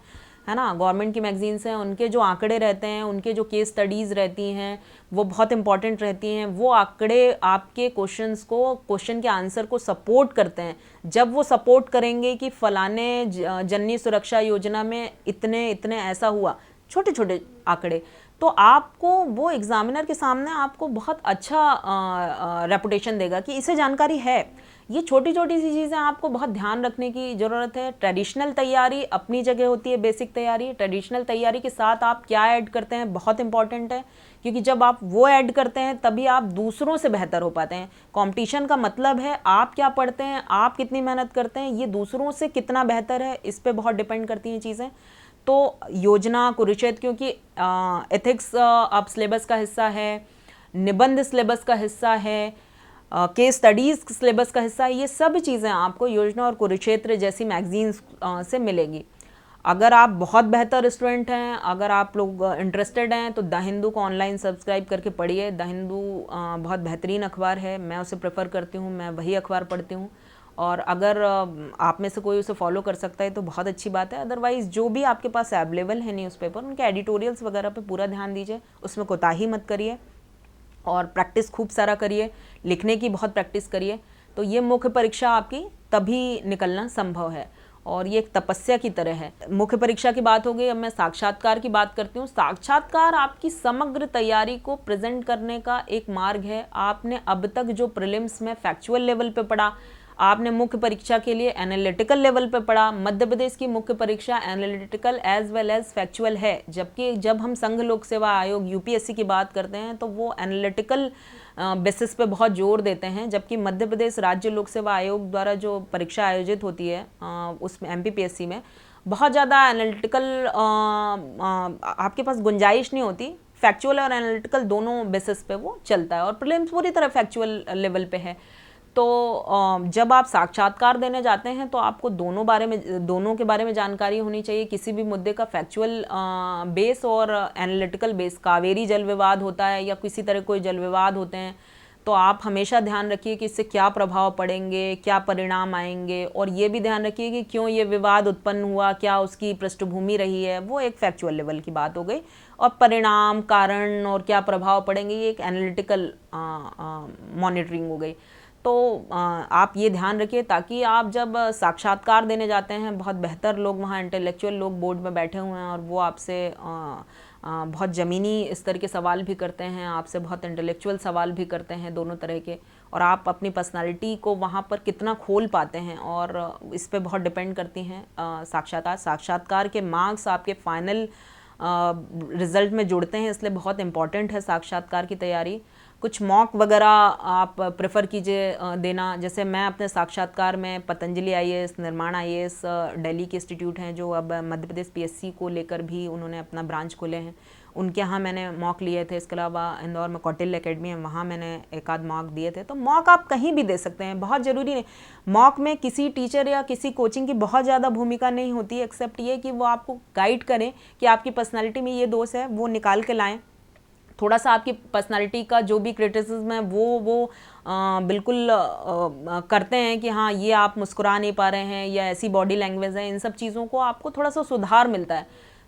है ना, गवर्नमेंट की मैगजीन्स हैं। उनके जो आंकड़े रहते हैं, उनके जो केस स्टडीज़ रहती हैं, वो बहुत इंपॉर्टेंट रहती हैं। वो आंकड़े आपके क्वेश्चन के आंसर को सपोर्ट करते हैं। जब वो सपोर्ट करेंगे कि फलाने जननी सुरक्षा योजना में इतने इतने ऐसा हुआ, छोटे छोटे आंकड़े, तो आपको वो एग्जामिनर के सामने आपको बहुत अच्छा रेपुटेशन देगा कि इसे जानकारी है। ये छोटी छोटी सी चीज़ें आपको बहुत ध्यान रखने की ज़रूरत है। ट्रेडिशनल तैयारी अपनी जगह होती है, बेसिक तैयारी। ट्रेडिशनल तैयारी के साथ आप क्या ऐड करते हैं बहुत इंपॉर्टेंट है, क्योंकि जब आप वो ऐड करते हैं तभी आप दूसरों से बेहतर हो पाते हैं। कंपटीशन का मतलब है आप क्या पढ़ते हैं, आप कितनी मेहनत करते हैं, ये दूसरों से कितना बेहतर है, इस पर बहुत डिपेंड करती हैं चीज़ें। तो योजना, कुरुक्षेत्र, क्योंकि एथिक्स अब सिलेबस का हिस्सा है, निबंध सिलेबस का हिस्सा है, केस स्टडीज़ सिलेबस का हिस्सा है, ये सब चीज़ें आपको योजना और कुरुक्षेत्र जैसी मैगजीन्स से मिलेगी। अगर आप बहुत बेहतर स्टूडेंट हैं, अगर आप लोग इंटरेस्टेड हैं, तो द हिंदू को ऑनलाइन सब्सक्राइब करके पढ़िए। द हिंदू बहुत बेहतरीन अखबार है, मैं उसे प्रेफर करती हूँ, मैं वही अखबार पढ़ती हूँ। और अगर आप में से कोई उसे फॉलो कर सकता है तो बहुत अच्छी बात है। अदरवाइज़ जो भी आपके पास अवेलेबल है न्यूज़पेपर, उनके एडिटोरियल्स वगैरह पे पूरा ध्यान दीजिए, उसमें कोताही मत करिए, और प्रैक्टिस खूब सारा करिए, लिखने की बहुत प्रैक्टिस करिए। तो ये मुख्य परीक्षा आपकी तभी निकलना संभव है। और ये एक तपस्या की तरह है। मुख्य परीक्षा की बात हो गई, अब मैं साक्षात्कार की बात करती हूँ। साक्षात्कार आपकी समग्र तैयारी को प्रेजेंट करने का एक मार्ग है। आपने अब तक जो प्रीलिम्स में फैक्चुअल लेवल पे पढ़ा, आपने मुख्य परीक्षा के लिए एनालिटिकल लेवल पे पढ़ा। मध्य प्रदेश की मुख्य परीक्षा analytical as well as factual है, जबकि जब हम संघ लोक सेवा आयोग यूपीएससी की बात करते हैं तो वो एनालिटिकल बेसिस पे बहुत जोर देते हैं, जबकि मध्य प्रदेश राज्य लोक सेवा आयोग द्वारा जो परीक्षा आयोजित होती है उसमें एमपीपीएससी में बहुत ज़्यादा एनालिटिकल आपके पास गुंजाइश नहीं होती। फैक्चुअल और एनालिटिकल दोनों बेसिस पे वो चलता है और प्रीलिम्स पूरी तरह फैक्चुअल लेवल पे है। तो जब आप साक्षात्कार देने जाते हैं तो आपको दोनों के बारे में जानकारी होनी चाहिए। किसी भी मुद्दे का फैक्चुअल बेस और एनालिटिकल बेस, कावेरी जल विवाद होता है या किसी तरह कोई जल विवाद होते हैं, तो आप हमेशा ध्यान रखिए कि इससे क्या प्रभाव पड़ेंगे, क्या परिणाम आएंगे, और ये भी ध्यान रखिए कि क्यों ये विवाद उत्पन्न हुआ, क्या उसकी पृष्ठभूमि रही है। वो एक फैक्चुअल लेवल की बात हो गई। और परिणाम, कारण और क्या प्रभाव पड़ेंगे, ये एक एनालिटिकल मॉनिटरिंग हो गई। तो आप ये ध्यान रखिए ताकि आप जब साक्षात्कार देने जाते हैं, बहुत बेहतर लोग वहाँ इंटेलेक्चुअल लोग बोर्ड में बैठे हुए हैं और वो आपसे बहुत ज़मीनी स्तर के सवाल भी करते हैं, आपसे बहुत इंटेलेक्चुअल सवाल भी करते हैं, दोनों तरह के, और आप अपनी पर्सनालिटी को वहाँ पर कितना खोल पाते हैं और इस पे बहुत डिपेंड करती हैं साक्षात्कार के मार्क्स आपके फाइनल रिजल्ट में जुड़ते हैं, इसलिए बहुत इंपॉर्टेंट है साक्षात्कार की तैयारी। कुछ मॉक वगैरह आप प्रेफर कीजिए देना। जैसे मैं अपने साक्षात्कार में पतंजलि आईएएस, निर्माण आईएएस, दिल्ली के इंस्टीट्यूट हैं जो अब मध्य प्रदेश पीएससी को लेकर भी उन्होंने अपना ब्रांच खोले हैं, उनके यहाँ मैंने मॉक लिए थे। इसके अलावा इंदौर में कौटिल्य एकेडमी है, वहाँ मैंने एक आध मॉक दिए थे। तो मॉक आप कहीं भी दे सकते हैं, बहुत ज़रूरी नहीं। मॉक में किसी टीचर या किसी कोचिंग की बहुत ज़्यादा भूमिका नहीं होती, एक्सेप्ट ये कि वो आपको गाइड करें कि आपकी पर्सनैलिटी में ये दोष है, वो निकाल के लाएँ। थोड़ा सा आपकी पर्सनालिटी का जो भी क्रिटिसिज्म है वो बिल्कुल करते हैं कि हाँ ये आप मुस्कुरा नहीं पा रहे हैं या ऐसी बॉडी लैंग्वेज है, इन सब चीज़ों को आपको थोड़ा सा सुधार मिलता है।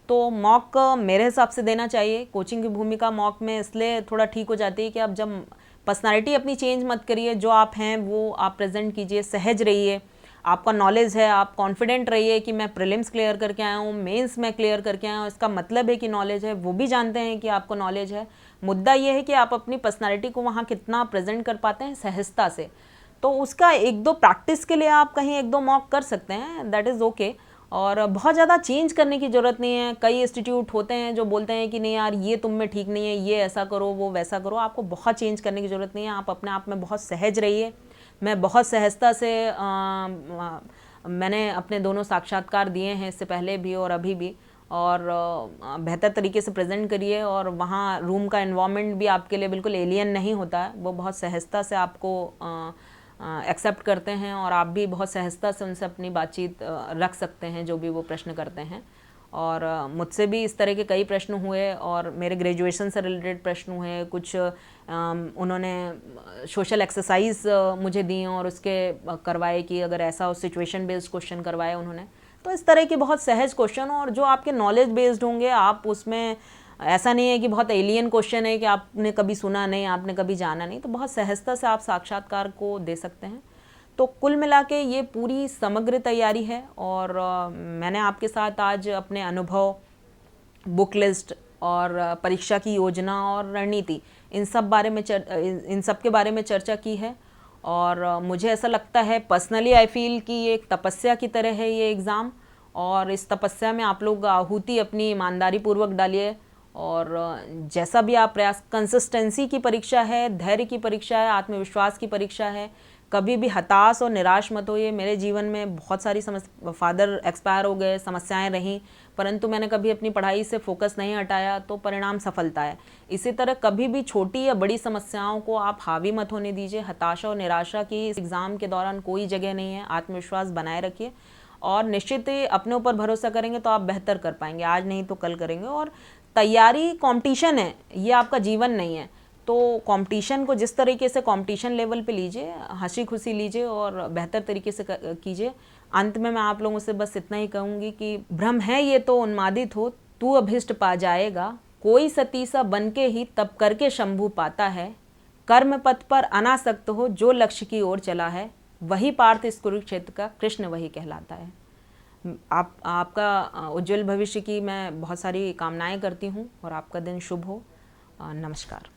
तो मॉक मेरे हिसाब से देना चाहिए। कोचिंग की भूमिका मॉक में इसलिए थोड़ा ठीक हो जाती है कि आप जब पर्सनालिटी अपनी चेंज मत करिए, जो आप हैं वो आप प्रेजेंट कीजिए, सहज रहिए, आपका नॉलेज है, आप कॉन्फिडेंट रहिए कि मैं प्रीलिम्स क्लियर करके आया हूँ, मेंस में क्लियर करके आया हूँ, इसका मतलब है कि नॉलेज है। वो भी जानते हैं कि आपको नॉलेज है। मुद्दा ये है कि आप अपनी पर्सनालिटी को वहाँ कितना प्रेजेंट कर पाते हैं सहजता से। तो उसका एक दो प्रैक्टिस के लिए आप कहीं एक दो मॉक कर सकते हैं, दैट इज़ ओके। और बहुत ज़्यादा चेंज करने की ज़रूरत नहीं है। कई इंस्टीट्यूट होते हैं जो बोलते हैं कि नहीं यार ये तुम में ठीक नहीं है, ये ऐसा करो, वो वैसा करो। आपको बहुत चेंज करने की ज़रूरत नहीं है। आप अपने आप में बहुत सहज रहिए। मैं बहुत सहजता से मैंने अपने दोनों साक्षात्कार दिए हैं, इससे पहले भी और अभी भी, और बेहतर तरीके से प्रेजेंट करिए। और वहाँ रूम का एनवायरनमेंट भी आपके लिए बिल्कुल एलियन नहीं होता है, वो बहुत सहजता से आपको एक्सेप्ट करते हैं और आप भी बहुत सहजता से उनसे अपनी बातचीत रख सकते हैं जो भी वो प्रश्न करते हैं। और मुझसे भी इस तरह के कई प्रश्न हुए और मेरे ग्रेजुएशन से रिलेटेड प्रश्न हुए। कुछ उन्होंने सोशल एक्सरसाइज मुझे दी और उसके करवाए कि अगर ऐसा हो, सिचुएशन बेस्ड क्वेश्चन करवाए उन्होंने। तो इस तरह के बहुत सहज क्वेश्चन और जो आपके नॉलेज बेस्ड होंगे, आप उसमें ऐसा नहीं है कि बहुत एलियन क्वेश्चन है कि आपने कभी सुना नहीं, आपने कभी जाना नहीं, तो बहुत सहजता से आप साक्षात्कार को दे सकते हैं। तो कुल मिला के ये पूरी समग्र तैयारी है। और मैंने आपके साथ आज अपने अनुभव, बुक लिस्ट और परीक्षा की योजना और रणनीति, इन सब के बारे में चर्चा की है। और मुझे ऐसा लगता है पर्सनली आई फील कि ये एक तपस्या की तरह है ये एग्ज़ाम, और इस तपस्या में आप लोग आहुति अपनी ईमानदारी पूर्वक डालिए। और जैसा भी आप प्रयास, कंसिस्टेंसी की परीक्षा है, धैर्य की परीक्षा है, आत्मविश्वास की परीक्षा है। कभी भी हताश और निराश मत होइए। मेरे जीवन में बहुत सारी फादर एक्सपायर हो गए, समस्याएं रहीं, परंतु मैंने कभी अपनी पढ़ाई से फोकस नहीं हटाया, तो परिणाम सफलता है। इसी तरह कभी भी छोटी या बड़ी समस्याओं को आप हावी मत होने दीजिए। हताशा और निराशा की इस एग्ज़ाम के दौरान कोई जगह नहीं है। आत्मविश्वास बनाए रखिए और निश्चित ही अपने ऊपर भरोसा करेंगे तो आप बेहतर कर पाएंगे। आज नहीं तो कल करेंगे। और तैयारी कंपटीशन है, ये आपका जीवन नहीं है। तो कंपटीशन को जिस तरीके से कंपटीशन लेवल पे लीजिए, हंसी खुशी लीजिए और बेहतर तरीके से कीजिए। अंत में मैं आप लोगों से बस इतना ही कहूँगी कि भ्रम है ये तो उन्मादित हो, तू अभीष्ट पा जाएगा। कोई सती सा बन के ही तप करके शंभू पाता है। कर्म पथ पर अनासक्त हो जो लक्ष्य की ओर चला है, वही पार्थ इस कुरुक्षेत्र का कृष्ण वही कहलाता है। आपका उज्जवल भविष्य की मैं बहुत सारी कामनाएं करती हूँ और आपका दिन शुभ हो। नमस्कार।